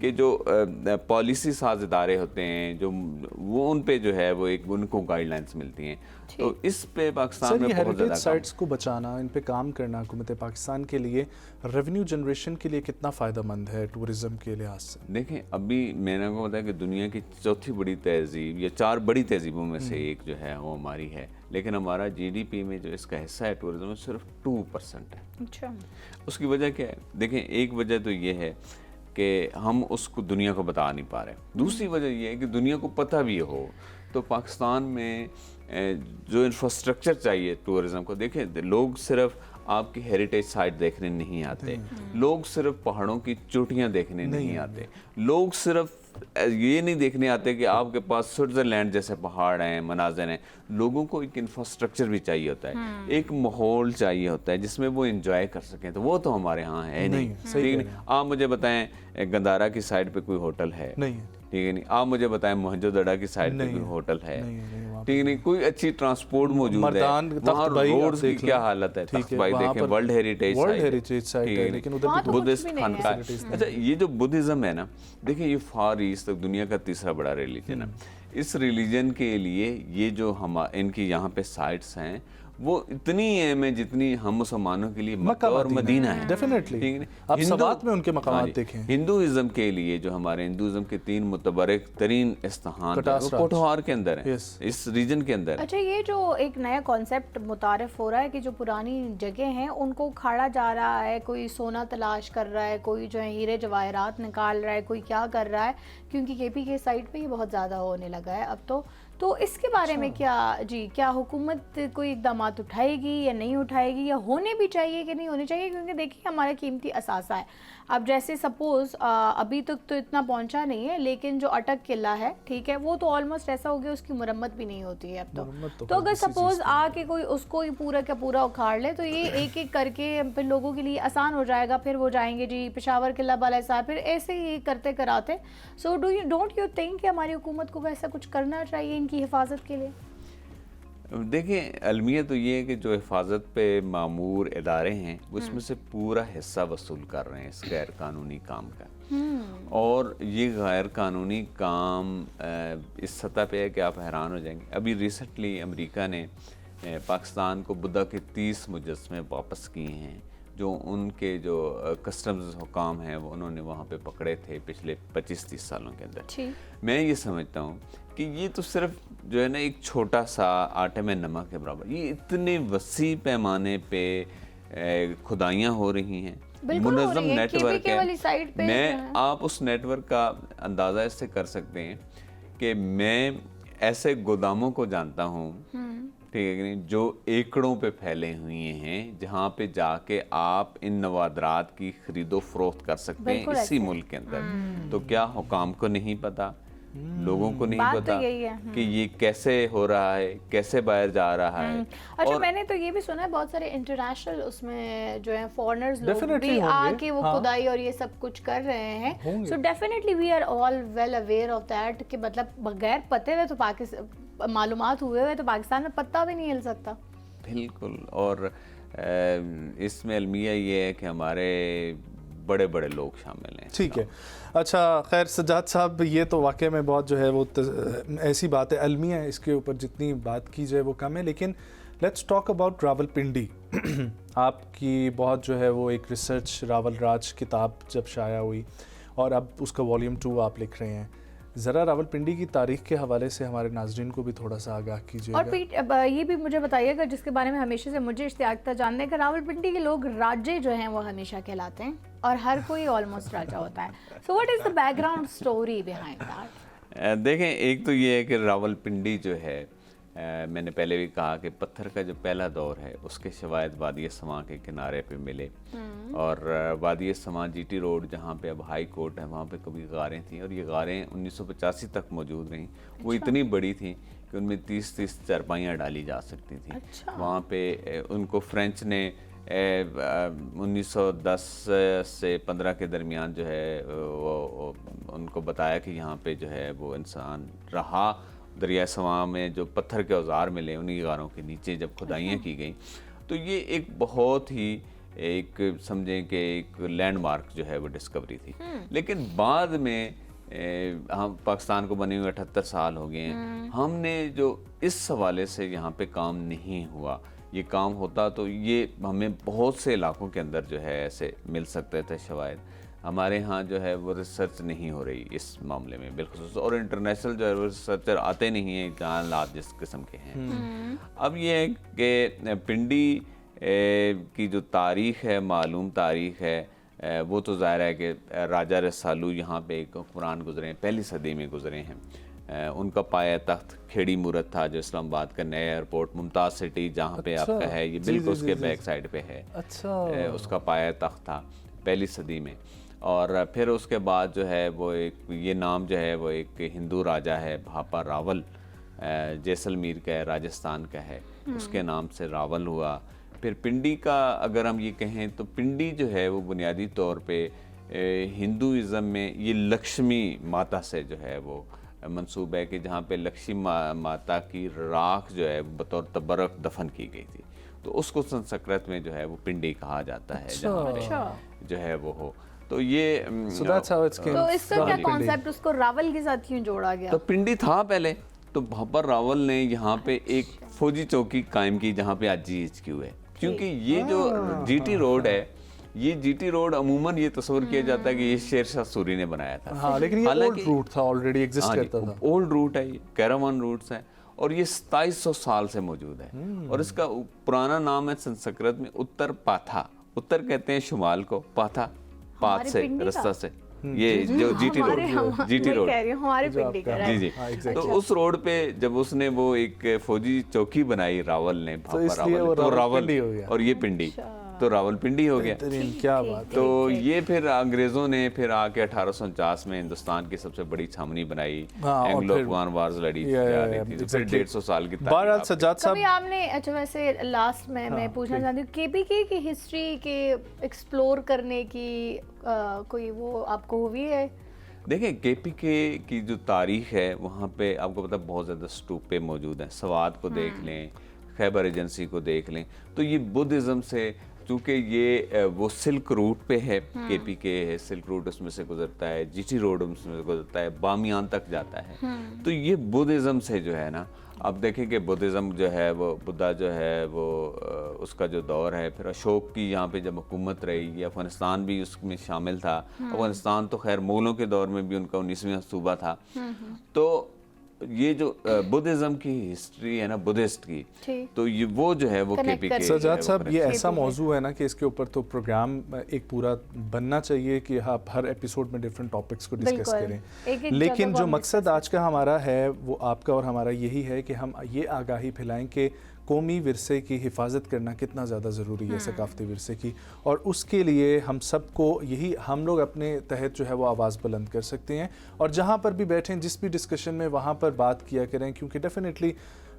کہ جو پالیسی ساز ادارے ہوتے ہیں جو وہ ان پہ جو ہے وہ ایک ان کو گائیڈ لائنس ملتی ہیں، تو اس پہ پاکستان میں بہت زیادہ سائٹس کو بچانا، ان پہ کام کرنا حکومت پاکستان کے لیے ریونیو جنریشن کے لیے کتنا فائدہ مند ہے ٹورزم کے لحاظ سے؟ دیکھیں ابھی میں نے کو بتایا کہ دنیا کی چوتھی بڑی تہذیب یا 4 بڑی تہذیبوں میں سے ایک جو ہے وہ ہماری ہے، لیکن ہمارا جی ڈی پی میں جو اس کا حصہ ہے ٹورزم میں صرف 2% ہے۔ اچھا، اس کی وجہ کیا ہے؟ دیکھیں ایک وجہ تو یہ ہے کہ ہم اس کو دنیا کو بتا نہیں پا رہے، دوسری وجہ یہ ہے کہ دنیا کو پتہ بھی ہو تو پاکستان میں جو انفراسٹرکچر چاہیے ٹورزم کو، دیکھیں لوگ صرف آپ کی ہیریٹیج سائٹ دیکھنے نہیں آتے، لوگ صرف پہاڑوں کی چوٹیاں دیکھنے نہیں آتے، لوگ صرف یہ نہیں دیکھنے آتے کہ آپ کے پاس سوئٹزرلینڈ جیسے پہاڑ ہیں، مناظر ہیں، لوگوں کو ایک انفراسٹرکچر بھی چاہیے ہوتا ہے، ایک ماحول چاہیے ہوتا ہے جس میں وہ انجوائے کر سکیں، تو وہ تو ہمارے ہاں ہے نہیں۔ ٹھیک ہے، آپ مجھے بتائیں گندارا کی سائڈ پہ کوئی ہوٹل ہے؟ نہیں۔ ٹھیک ہے، نہیں آپ مجھے بتائیں موہنجو دڑا کی سائڈ پہ کوئی ہوٹل ہے؟ ٹھیک ہے، نہیں کوئی اچھی ٹرانسپورٹ موجود ہے، وہاں روڈز کی کیا حالت ہے؟ تخت بھائی دیکھیں ورلڈ ہیریٹیج سائٹ ہے، لیکن ادھر بدھسٹ خانقاہ۔ اچھا یہ جو بدھزم ہے نا، دیکھیں یہ فار ایسٹ تک دنیا کا تیسرا بڑا ریلیجن ہے، اس ریلیجن کے لیے یہ جو ان کی یہاں پہ سائٹس ہیں وہ اتنی اہم ہے جتنی ہم مسلمانوں کے لیے مکہ اور مدینہ ہے۔ ڈیفینیٹلی آپ سوات میں ان کے مقامات دیکھیں، ہندوازم کے لیے جو ہمارے ہندوازم کے 3 متبرک ترین استحان وہ کوٹھوار کے اندر ہیں، اس ریجن کے اندر۔ اچھا یہ جو ایک نیا کانسیپٹ متعارف ہو رہا ہے کہ جو پرانی جگہ ہیں ان کو کھاڑا جا رہا ہے، کوئی سونا تلاش کر رہا ہے، کوئی جو ہے ہیرے جواہرات نکال رہا ہے، کوئی کیا کر رہا ہے، کیونکہ کے پی کے سائٹ پہ یہ بہت زیادہ ہونے لگا ہے اب تو اس کے بارے میں کیا حکومت کوئی اقدامات اٹھائے گی یا نہیں اٹھائے گی، یا ہونے بھی چاہیے کہ نہیں ہونے چاہیے؟ کیونکہ دیکھیے ہمارا قیمتی اثاثہ ہے، اب جیسے سپوز ابھی تک تو اتنا پہنچا نہیں ہے، لیکن جو اٹک قلعہ ہے ٹھیک ہے وہ تو آلموسٹ ایسا ہو گیا اس کی مرمت بھی نہیں ہوتی ہے اب تو اگر سپوز آ کے کوئی اس کو پورا کا پورا اکھاڑ لے تو یہ ایک ایک کر کے پھر لوگوں کے لیے آسان ہو جائے گا، پھر وہ جائیں گے جی پشاور قلعہ بالائے صاحب، پھر ایسے ہی کرتے کراتے۔ سو ڈونٹ یو تھنک کہ ہماری حکومت کو ایسا کچھ کرنا چاہیے ان کی حفاظت کے لیے؟ دیکھیں المیہ تو یہ ہے کہ جو حفاظت پہ معمور ادارے ہیں وہ اس میں سے پورا حصہ وصول کر رہے ہیں اس غیر قانونی کام کا، اور یہ غیر قانونی کام اس سطح پہ ہے کہ آپ حیران ہو جائیں گے۔ ابھی ریسنٹلی امریکہ نے پاکستان کو بدھا کے 30 مجسمے واپس کیے ہیں جو ان کے جو کسٹمز حکام ہیں وہ انہوں نے وہاں پہ پکڑے تھے پچھلے 25-30 سالوں کے اندر۔ میں یہ سمجھتا ہوں کہ یہ تو صرف جو ہے نا ایک چھوٹا سا آٹے میں نمک کے برابر، یہ اتنے وسیع پیمانے پہ کھدائیاں ہو رہی ہیں، منظم نیٹ ورک ہے۔ میں آپ اس نیٹ ورک کا اندازہ اس سے کر سکتے ہیں کہ میں ایسے گوداموں کو جانتا ہوں ٹھیک ہے جو ایکڑوں پہ پھیلے ہوئے ہیں، جہاں پہ جا کے آپ ان نوادرات کی خرید و فروخت کر سکتے ہیں اسی ملک کے اندر۔ تو کیا حکام کو نہیں پتا، لوگوں کو نہیں پتا کہ یہ کیسے ہو رہا ہے، کیسے باہر جا رہا ہے؟ اچھا میں نے تو یہ بھی سنا ہے بہت سارے انٹرنیشنل اس میں جو ہیں فورنرز لوگ بھی آ کے وہ کھدائی اور یہ سب کچھ کر رہے ہیں، so definitely we are all well aware of that کہ مطلب بغیر پتے ہوئے تو معلومات ہوئے تو پاکستان میں پتہ بھی نہیں ہل سکتا۔ بالکل، اور اس میں المیہ یہ ہے کہ ہمارے بڑے بڑے لوگ شامل ہیں۔ ٹھیک ہے، اچھا خیر سجاد صاحب یہ تو واقعہ میں بہت جو ہے وہ ایسی بات ہے المیہ ہے، اس کے اوپر جتنی بات کی جائے وہ کم ہے، لیکن let's talk about Rawal Pindi. آپ کی بہت جو ہے وہ ایک ریسرچ راول راج کتاب جب شائع ہوئی اور اب اس کا والیوم 2 آپ لکھ رہے ہیں، ذرا راول پنڈی کی تاریخ کے حوالے سے ہمارے ناظرین کو بھی تھوڑا سا آگاہ کیجیے گا۔ اور یہ بھی مجھے بتائیے گا جس کے بارے میں ہمیشہ سے مجھے اشتیاق تھا جاننے کا، راول پنڈی کے لوگ راجے جو ہیں وہ ہمیشہ کہلاتے ہیں اور ہر کوئی آلموسٹ راجہ ہوتا ہے، so what is the back ground story behind that? دیکھیں ایک تو یہ ہے کہ راول پنڈی جو ہے میں نے پہلے بھی کہا کہ پتھر کا جو پہلا دور ہے اس کے شواہد وادی سماں کے کنارے پہ ملے، اور وادی سماں جی ٹی روڈ جہاں پہ اب ہائی کورٹ ہے وہاں پہ کبھی غاریں تھیں، اور یہ غاریں 1985 تک موجود رہیں، وہ اتنی بڑی تھیں کہ ان میں 30 چارپائیاں ڈالی جا سکتی تھیں۔ وہاں پہ ان کو فرینچ نے 1910 سے 15 کے درمیان جو ہے وہ ان کو بتایا کہ یہاں پہ جو ہے وہ انسان رہا۔ دریائے سواں میں جو پتھر کے اوزار ملے انہی غاروں کے نیچے جب کھدائیاں کی گئیں، تو یہ ایک بہت ہی ایک سمجھیں کہ ایک لینڈ مارک جو ہے وہ ڈسکوری تھی. لیکن بعد میں ہم پاکستان کو بنے ہوئے 78 سال ہو گئے ہیں, ہم نے جو اس حوالے سے یہاں پہ کام نہیں ہوا, یہ کام ہوتا تو یہ ہمیں بہت سے علاقوں کے اندر جو ہے ایسے مل سکتے تھے شواہد. ہمارے ہاں جو ہے وہ ریسرچ نہیں ہو رہی اس معاملے میں بالخصوص, اور انٹرنیشنل جو ہے وہ ریسرچر آتے نہیں ہیں جہاں حالات جس قسم کے ہیں. اب یہ ہے کہ پنڈی کی جو تاریخ ہے, معلوم تاریخ ہے, وہ تو ظاہر ہے کہ راجہ رسالو یہاں پہ ایک حکمران گزرے ہیں, پہلی صدی میں گزرے ہیں. ان کا پایہ تخت کھیڑی مورت تھا جو اسلام آباد کا نیا ایئرپورٹ ممتاز سٹی جہاں پہ آپ کا ہے, یہ بالکل اس کے بیک سائڈ پہ ہے, اس کا پایہ تخت تھا پہلی صدی میں. اور پھر اس کے بعد جو ہے وہ ایک یہ نام جو ہے وہ ایک ہندو راجہ ہے بھاپا راول, جیسلمیر کا ہے, راجستھان کا ہے, اس کے نام سے راول ہوا. پھر پنڈی کا اگر ہم یہ کہیں تو پنڈی جو ہے وہ بنیادی طور پہ ہندوازم میں یہ لکشمی ماتا سے جو ہے وہ منسوب ہے کہ جہاں پہ لکشمی ماتا کی راکھ جو ہے بطور تبرک دفن کی گئی تھی, تو اس کو سنسکرت میں جو ہے وہ پنڈی کہا جاتا ہے جہاں پہ جو ہے وہ ہو. تو یہ تو اس کا کیا کانسیپٹ, اس کو راول کے ساتھ کیوں جوڑا گیا؟ تو پنڈی تھا پہلے, تو بھاپا راول نے یہاں پہ ایک فوجی چوکی قائم کی جہاں پہ آج GHQ ہے, کیونکہ یہ جو جی ٹی روڈ ہے, یہ جی ٹی روڈ عموماً یہ تصور کیا جاتا ہے کہ یہ شیر شاہ سوری نے بنایا تھا. ہاں, لیکن یہ اولڈ روٹ تھا, آلریڈی ایگزسٹ کرتا تھا. اولڈ روٹ ہے, یہ کیراوان روٹس ہیں, اور یہ 2700 سال سے موجود ہے. اور اس کا پرانا نام ہے سنسکرت میں اتر پاتھا. اتر کہتے ہیں شمال کو, پاتھا پات سے, رستہ سے. یہ جو جی ٹی روڈ جی جی, تو اس روڈ پہ جب اس نے وہ ایک فوجی چوکی بنائی راول نے, بھاپا راول, تو راول اور یہ پنڈی, تو راول پنڈی ہو گیا. کیا بات. تو یہ پھر انگریزوں نے پھر آ کے 1849 میں ہندوستان کی سب سے بڑی چھاونی بنائی, اینگلو افغان وارز لڑی, پھر 150 سال کی تاریخ. بہرحال سجاد صاحب, آپ نے اچھا ویسے لاسٹ میں پوچھنا چاہتی ہوں, KPK کی ہسٹری کے ایکسپلور کرنے کی کوئی وہ آپ کو ہوئی ہے؟ دیکھیں KPK کی جو تاریخ ہے وہاں پہ آپ کو پتہ بہت زیادہ اسٹوپے موجود ہیں. سوات کو دیکھ لیں, خیبر ایجنسی کو دیکھ لیں, تو یہ بدھزم سے, چونکہ یہ وہ سلک روٹ پہ ہے, KPK ہے, سلک روٹ اس میں سے گزرتا ہے, جی ٹی روڈ اس میں سے گزرتا ہے, بامیان تک جاتا ہے. تو یہ بدھزم سے جو ہے نا, اب دیکھیں کہ بدھزم جو ہے وہ بدھا جو ہے وہ اس کا جو دور ہے, پھر اشوک کی یہاں پہ جب حکومت رہی, یہ افغانستان بھی اس میں شامل تھا. افغانستان تو خیر مغلوں کے دور میں بھی ان کا 19واں صوبہ تھا. تو یہ جو بدھزم کی ہسٹری ہے نا, بدھسٹ کی, تو یہ وہ جو ہے وہ KPK. سجاد صاحب, یہ ایسا موضوع ہے نا کہ اس کے اوپر تو پروگرام ایک پورا بننا چاہیے کہ آپ ہر ایپیسوڈ میں ڈیفرنٹ ٹاپکس کو ڈسکس کریں. لیکن جو مقصد آج کا ہمارا ہے وہ آپ کا اور ہمارا یہی ہے کہ ہم یہ آگاہی پھیلائیں کہ قومی ورثے کی حفاظت کرنا کتنا زیادہ ضروری ہے, ثقافتی ورثے کی, اور اس کے لیے ہم سب کو یہی ہم لوگ اپنے تحت جو ہے وہ آواز بلند کر سکتے ہیں. اور جہاں پر بھی بیٹھیں, جس بھی ڈسکشن میں, وہاں پر بات کیا کریں, کیونکہ ڈیفینیٹلی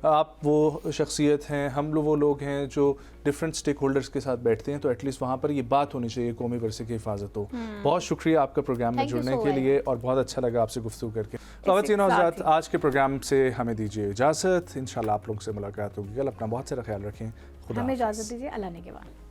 آپ وہ شخصیت ہیں, ہم لوگ وہ لوگ ہیں جو ڈفرینٹ سٹیک ہولڈرز کے ساتھ بیٹھتے ہیں, تو ایٹ لیسٹ وہاں پر یہ بات ہونی چاہیے قومی ورثے کی حفاظت ہو. بہت شکریہ آپ کا پروگرام میں جڑنے کے لیے, اور بہت اچھا لگا آپ سے گفتگو کر کے. خواتین و حضرات, آج کے پروگرام سے ہمیں دیجیے اجازت, انشاءاللہ آپ لوگوں سے ملاقات ہوگی کل. اپنا بہت سارا خیال رکھیں, خدا ہمیں اجازت دیجیے, اللہ نے کے بعد.